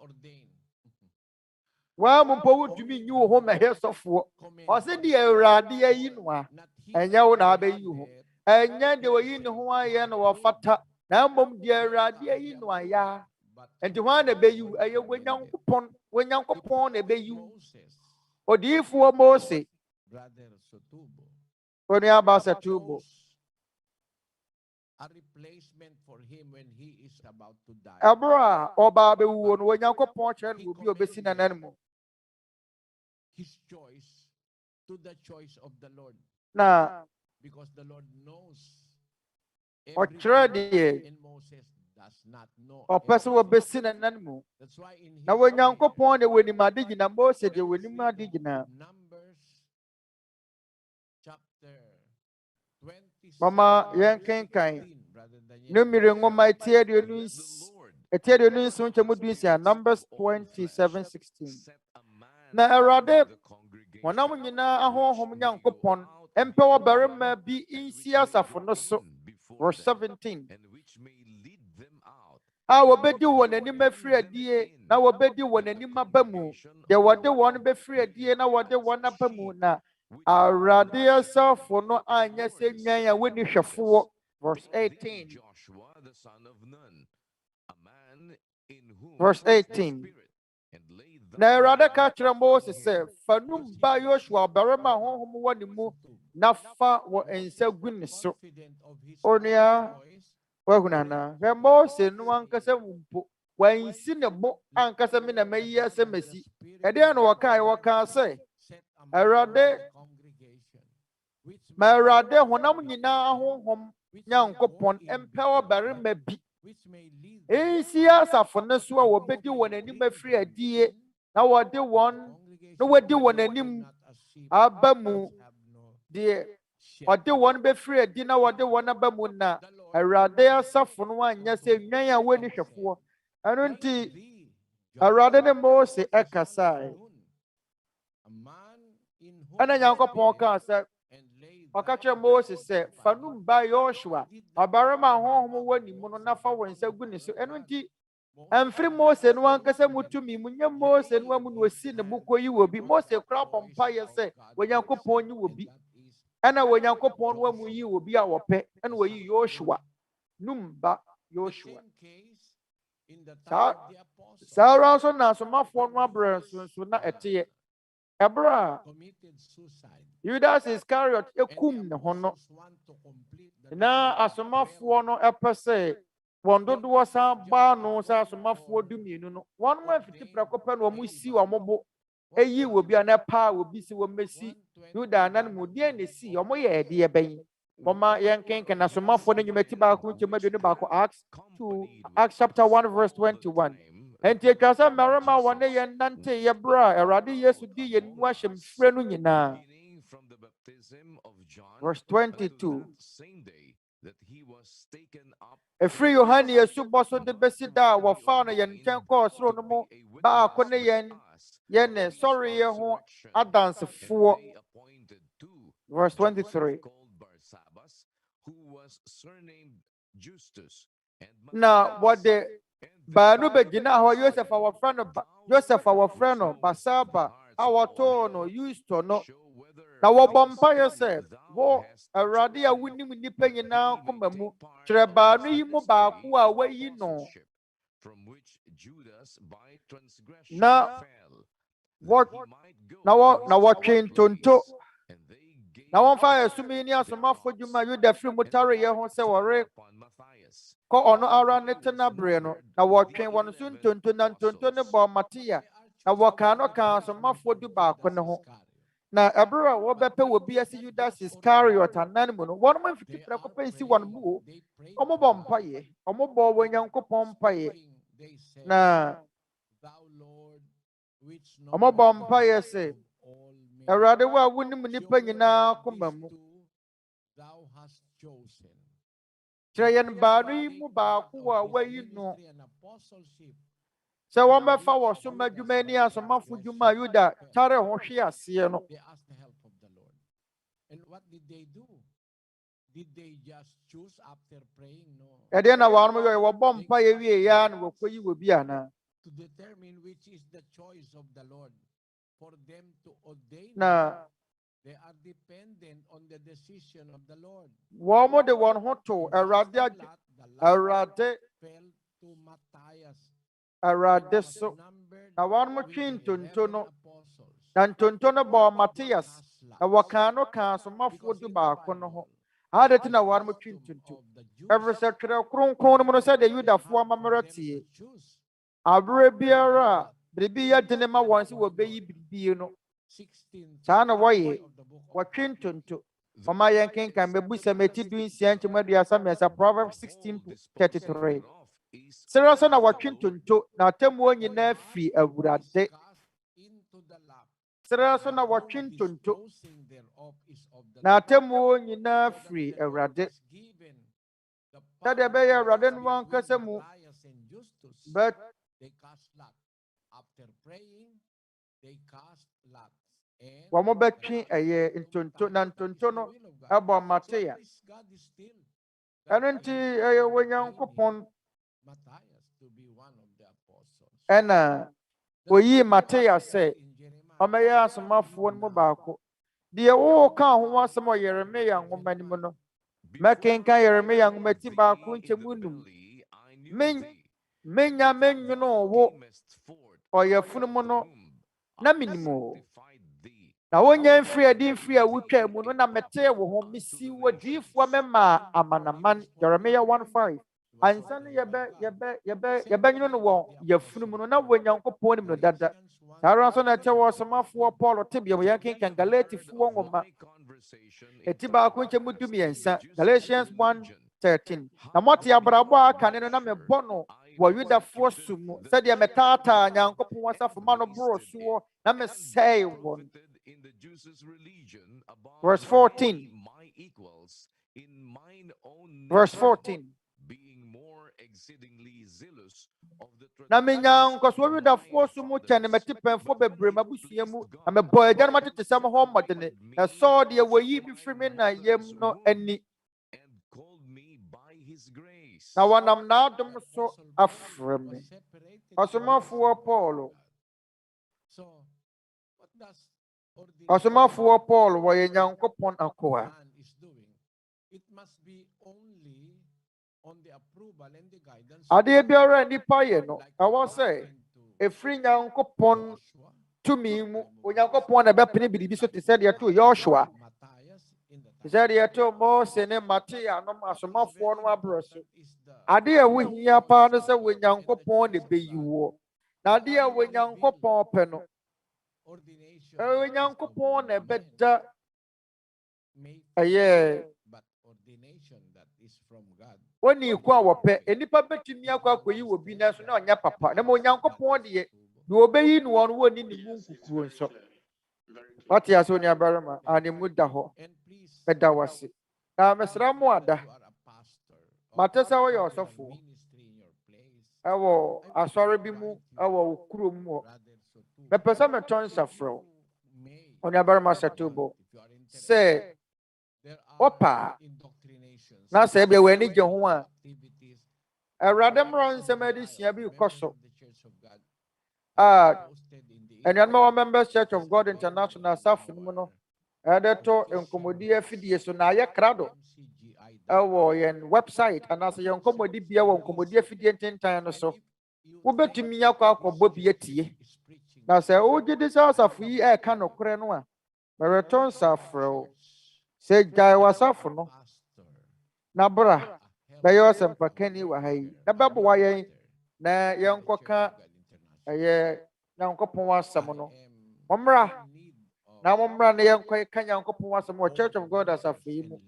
waa mo mpo wotumi nyi wo ho mɛhɛ sɔfoɔ ɔse deɛ Awurade ayi no a ɛnyɛ wo na abɛyi ho ɛnyɛ de wɔyi ne ho ayɛ na ɔfata na mmom deɛ Awurade ayi no ayɛ nti hwan na ɛbɛyi wo ɛyɛ Onyankopɔn na ɛbɛyi wo odiyifoɔ Mose onua ba Setubo ɛboro a ɔbaa bɛwuo no Onyankopɔn kyerɛ no obi a obɛsi n'anan mu na ɔkyerɛ deɛ ɔpɛ sɛ wɔbɛsi n'anan mu na Onyankopɔn na wɔnim ade gyina Mose deɛ wɔnim ade gyina mama yɛn kenkan Numeri nwoma eti aduonu nson nkyɛmu dunsia Numbers 27:16 na Awurade wɔnam nyinaa ahonhom Nyankopɔn mpɛ wɔ barima bi nsi asafo no so verse 17 a wɔbɛdi wɔn anim afiri adie na wɔbɛdi wɔn anim aba mu deɛ wɔde wɔn bɛfiri adie na wɔde wɔn aba mu na Awurade asafo no anyɛ sɛ nwan a wɔni hwɛfoɔ Verse 18. Joshua the son of Nun, a man in whom Verse was the 18. Spirit, and laid Na Awurade ka kyerɛ Moses sɛ, fa num ba Yoshua barima honhom wɔ ne mu na fa wɔ nsa gu ne so. Onua, wahunu anaa? Hwɛ Mose no ankasa mu mpo, wansi ne bo ankasa me na mayi asɛm asi. Ɛdeɛ na wɔkaa sɛ, Awurade, ma Awurade honam nyinaa honhom Nyankopɔn mpɛ ɔbarima bi. Esi asafo ne so a wɔbɛdi wɔn anim afiri adie na wɔde wɔn anim aba mu deɛ ɔde wɔn bɛfiri adi na wɔde wɔn aba mu na Awurade asafo no anyɛ sɛ nwan a wɔni hwɛfoɔ. Ɛno nti Awurade ne Mose ɛkasae. Ɛna Nyankopɔn kaa sɛ, ɔka kyerɛ Mose sɛ, fa num ba Yoshua ɔbarima honhom wɔ ne mu no na fa wɔn nsa gu ne so. Ɛno nti ɛmfiri Mose no ankasa mu tumi mu nyɛ Mose no amu na osi ne bo kɔyi wɔ bi. Mose kora bɔ mpaeɛ sɛ Onyankopɔn nyi wɔ bi. Ɛna Onyankopɔn no amu yi wɔ bi a wɔpɛ. Ɛna wɔyi Yoshua, num ba Yoshua. Saa ara nso na asomafoɔ no abrɛ nso na ɛteɛ. Ɛberɛ a Judas Iscariot ekum ne ho no, na asomafoɔ no ɛpɛ sɛ wɔn dodoɔ san baa no sɛ asomafoɔ 12 no, wɔn mo afiti prɛko pɛ na wɔn si wɔn bo eyi wɔ bi a na paa wɔ bi si wɔn mesi Juda anan mu deɛ na si wɔn yɛ ɛdeɛ bɛn. Wɔma yɛn kenken asomafoɔ no nnwumati baako nkyɛn aduonu baako Acts chapter 1 verse 21. Enti atwa sɛ mmarima wɔn ne yɛn nante yɛbrɛ a Awurade Yesu di yɛn mu ahyɛ mfirɛ no nyinaa. Verse 22. Efiri Yohane asubɔ so de besi da a wɔfaa no yɛn nkyɛn kɔɔ soro no mu baako ne yɛn sɔreeɛ ho adansefoɔ. Verse 23. Na wɔde baanu bɛgyina hɔ Joseph a wɔfrɛ no Basaba a wɔtoo no Yusto no. Na wɔbɔ mpaeɛ sɛ, wo Awurade a wonim nnipa nyinaa koma mu, kyerɛ baanu yi mu baako a wayi no na wɔtwe ntonto na wɔmfa asum yi ne asomafo dwuma Yuda firi mu tareyɛ ho sɛ wɔrekɔ ɔno ara ne tena bere no, na wɔtwe wɔn so ntonto na ntonto ne bɔ Matia na wɔkaa no kaa asomafoɔ 12 ne ho. Na ɛberɛ a wɔbɛpɛ wɔ bi ase Judas Iscariot anan mu no, wɔn mo mfiti prɛko pɛ si wɔn mu o. Wɔn bɔ mpaeɛ, wɔn bɔ wɔn Nyankopɔn mpaeɛ. Na wɔn bɔ mpaeɛ sɛ, Awurade wo a wonim nnipa nyinaa koma mu, kyerɛ yɛn baanu yi mu baako a wayi no sɛ wɔmɛfa wɔ so ma dwuma ni asomafo dwuma a Yuda tare ho hwe aseɛ no. Ɛdeɛ na wɔn mo yɛ wɔbɔ mpaeɛ wie ya na wɔkɔyi wɔ bi ana. Na wɔn mo de wɔn ho to Awurade so. Na wɔn mo twe ntonto no. Na ntonto no bɔ Matias. Na wɔkaa no kaa asomafoɔ 12 no ho. Adete na wɔn mo twe ntonto. Ɛfiri sɛ Twerɛ Kronkron no mu no sɛ de Yudafoɔ amammerɛ tie. Aberɛ biara a biribi yɛ dene ma wɔn sɛ wɔbɛyi biribi no. Saa na wɔyɛ. Wɔtwe ntonto. Ɔma yɛn kenkan mebusa meti 16:30 Proverbs 16:33. Seriously na wɔtwe ntonto na atemmuo nyinaa firi Awurade. Seriously na wɔtwe ntonto na atemmuo nyinaa firi Awurade. Sɛdeɛ ɛbɛyɛ Awurade no ankasa mu. But wɔn bɛtwe ɛyɛ ntonto na ntonto no ɛbɔ Matia. Ɛno nti ɛyɛ Onyankopɔn ɛna oyi Matia sɛ ɔmɛyɛ asomafoɔ no mu baako. Deɛ wɔka ho asɛm wɔ Yeremia nwoma no mu no, Mekenka Yeremia ngumeti baako nkyɛmu num. Menya menwono wo ɔyɛfunu no na minimu. Na wonya mfiri adi mfiri a wotwa mu no na metee wo ho misi wo diifoɔ mema amanaman Jeremiah 1:5. Ansa no yɛbɛnwono no wɔ yɛfunu mu no na Onyankopɔn nim no dada. Saa ara nso na ɛte wɔ ɔsomafoɔ Paul tebea mu yɛnkenkan Galatifoɔ nwoma eti baako nkyɛmu dumiɛnsa Galatians 1:13. Na mote abrabɔ a aka ne no na mebɔ no wɔ Yudafoɔ so mu sɛdeɛ metaataa Nyankopɔn asafo ma no borɔ soɔ na mesɛe wɔn. Verse 14. Verse 14. Na menya nkɔsoɔ Yudafoɔ so mu kyɛne mete pɛnfoɔ bebree mabusua mu na mebɔ agyanom atetesɛm hɔ mmɔdene na sɔɔ deɛ wɔyi bi firi me na yam no ani. Na wɔnam n'adom so afrɛ me. Ɔsomafoɔ Paul. Ɔsomafoɔ Paul wɔyɛ Nyankopɔn akoa. Adeɛ biara nipa yɛ no ɛwɔ sɛ efiri Nyankopɔn tumi mu Onyankopɔn na ɛbɛpene biribi so te sɛ deɛ to Yoshua te sɛ deɛ to Mose ne Matia no asomafoɔ no abrɛ so. Adeɛ a wohia paa no sɛ Onyankopɔn na ɛbɛyi wo. Na adeɛ a Onyankopɔn pɛ no Onyankopɔn na ɛbɛda ɛyɛ Oni ku a wɔpɛ enipa betumi akɔ akɔyi wɔ bi na so na ɔnya papa na Onyankopɔn deɛ na obeyi no wɔn wɔ ni ne mu nkukuo nso. Wate aso ni abarama ani mu da hɔ bɛda wase. Na mesra mu ada mate sɛ wɔyɛ ɔsɔfo ɛwɔ asɔre bi mu ɛwɔ kurom mu hɔ. Mepɛ sɛ metɔn nsafrɛw ɔni abarama sɛtobo sɛ opa na sɛ bia w'ani gye ho a Awurade mmara nsɛm adesua bi kɔ so anuanom a members Church of God International asafo no mu no ɛde to nkɔmɔdie afidie so na ayɛ krado ɛwɔ yɛn website anaasɛ yɛn nkɔmɔdibea wɔ nkɔmɔdie afidie ntentan no so wobɛtumi akɔbɔ bi atie na sɛ wogye de sɛ asafo yi ɛɛka nokorɛ no a mɛrɛtɔ nsafrɛw sɛ gyae w'asafo no na bra bɛyɛ ɔsɛmpakani wɔ ha yi na bɛboa yɛn na yɛnkɔka ɛyɛ Nyankopɔn asɛm no mommra na mommra na yɛnkɔka Nyankopɔn asɛm wɔ Church of God asafo yi mu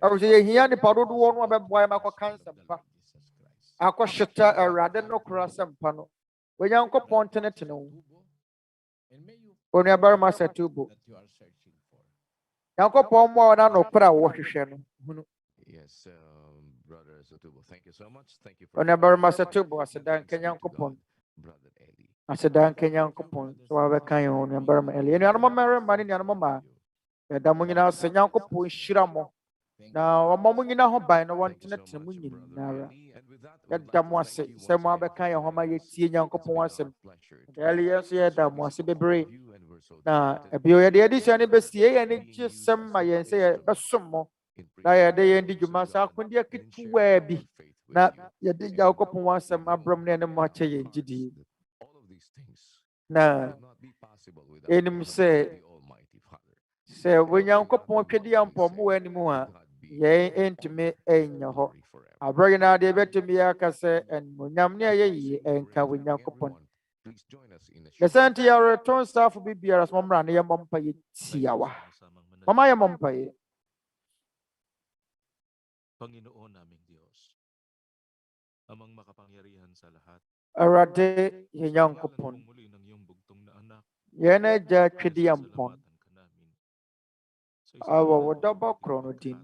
ɛwɔ sɛ yɛhia nipa dodoɔ no a bɛboa yɛn akɔka nsɛmpa akɔhyeta Awurade no kora asɛmpa no Onyankopɔn tenetene wo onuabarima sɛtubo Nyankopɔn mmoa na nokora a wɔhwehwɛ no hunu. Yes, brother Satubo, thank you so much. Thank you for Satubo, Asedan Kenyankopon. Brother Eli. Asedan Kenyankopon. So I can you on Barma Eli. And Yanama Mani Yanama. Damuna Senyankopon Shiramo. Now a momuna hoba no one tenet munin. That Damwase, Sama Bekaya Homa Yeti Yankopon was him. Elias yet Damwase Bebre. Now a beauty edition bestie and it just some my say a sumo. Na yɛde yɛn di dwuma saa akondeɛ ketewa bi na yɛde Nyankopɔn asɛm abram ne mu akyɛ yɛn gyidie na enim sɛ Onyankopɔn twɛde yɛn mpɔmo wɔ anim a yɛn ntumi ɛnyɛ hɔ abrɛ na de betumi aka sɛ ɛnonyam ne ɛyɛ yie ɛnka Onyankopɔn yɛsɛ nti yɛretɔn staff bi biara so mmra ne yɛmmɔ mpa yɛ tiawa mama yɛmmɔ mpa yɛ. Panginoon naming Diyos, amang makapangyarihan sa lahat. Arade Yankopon. Yana ja Chidiampon. Our Wadaba Chronodin.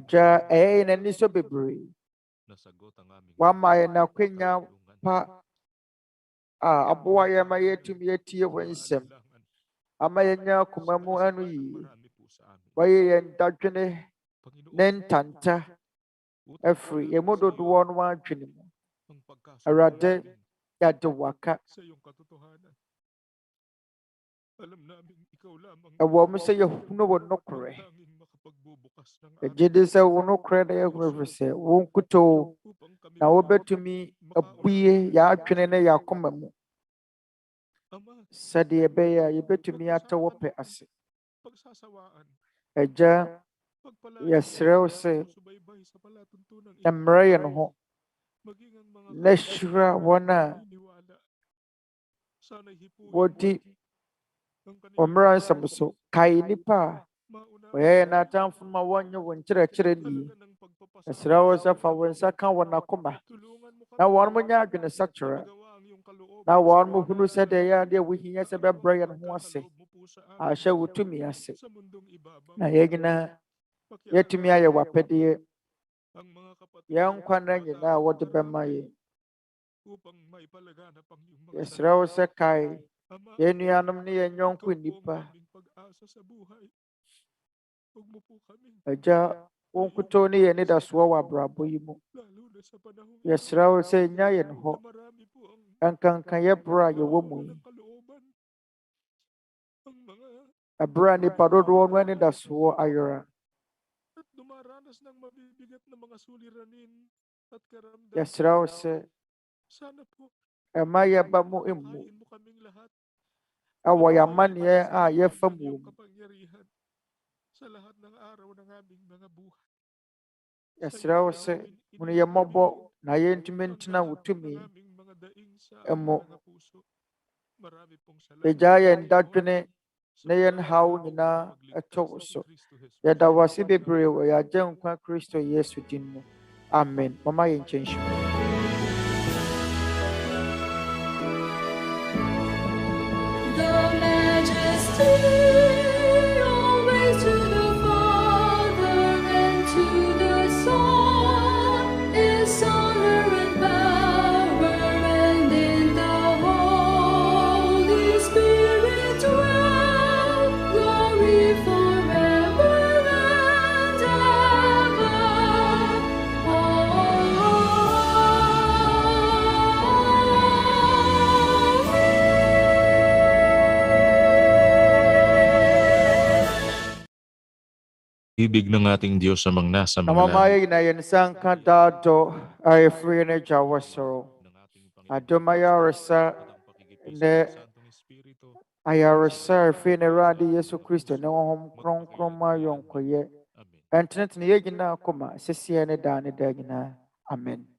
Ja a niso bibri. Wama na Quenya pa Abuaya Mayetum Yeti Wensem. Amayanya Kumamu Anui. Waye ndadwene ne ntanta afri emodo do won wan twene mu Awurade yade waka Alam namin ikaw lamang ewo mo se yehunu wo nokore Ejide sɛ wo no kora na yɛhunu sɛ wo nkuto na wobɛtumi abue yɛadwene ne yɛakoma mu sɛdeɛ ɛbɛyɛ a yɛbɛtumi ate wo pɛ ase. Agya, yɛsrɛ wo sɛ mmerɛ yɛn ho na hyira wɔn a wɔdi ɔmmra nsɛm so. Kae nnipa a wɔyɛ yɛn atamfo ma wɔnyɛ wo nkyerɛkyerɛ nie. Yɛsrɛ wo sɛ fa wo nsa ka wɔn akoma na wɔn mo nyɛ adwene sakyera na wɔn mo hunu sɛdeɛ ɛyɛ adeɛ wohia sɛ bɛbrɛ yɛn ho ase ahyɛ wo tumi ase na yɛn nyinaa yɛtumi ayɛ w'apɛdeɛ yɛn nkwa na nyinaa wɔde bɛma yɛn. Yɛsrɛ wo sɛ kae yɛn nuanom ne yɛn nyɔnko nnipa. Agya, wo nkutoo ne yɛn nidasoɔ wɔ abrabɔ yi mu. Yɛsrɛ wo sɛ nya yɛn hɔ ɛnkanka yɛbrɛ a yɛwɔ mu yi. Ɛberɛ a nnipa dodoɔ no anidasoɔ ayera. Yɛsrɛ wo sɛ ɛma yɛba mu mmu ɛwɔ yɛn amanneɛ a yɛfa mu mu. Yɛsrɛ wo sɛ hunu yɛn mmɔbɔ na yɛntumi ntena wo tumi mu. Agya, yɛn dadwene ne yɛn haw nyinaa ɛtɔ wo so. Yɛda wo ase bebree wɔ yɛn Agya nkwa Kristo Yesu din mu. Amen. Mama yɛn nkyɛnhyɛ. Always to the Father and to the Son is honor and power, and in the Holy Spirit dwell glory forever and ever. Ibig ng ating Diyos amang nasa mga langit. Namamayag na yan sang kadado ay free na jawasoro. Adumayarasa ne ayarasa free na radi Yesu Kristo na wahom kronkron mayong koye. Antinet ni yegina kuma sisiya ne dani dagina. Amen.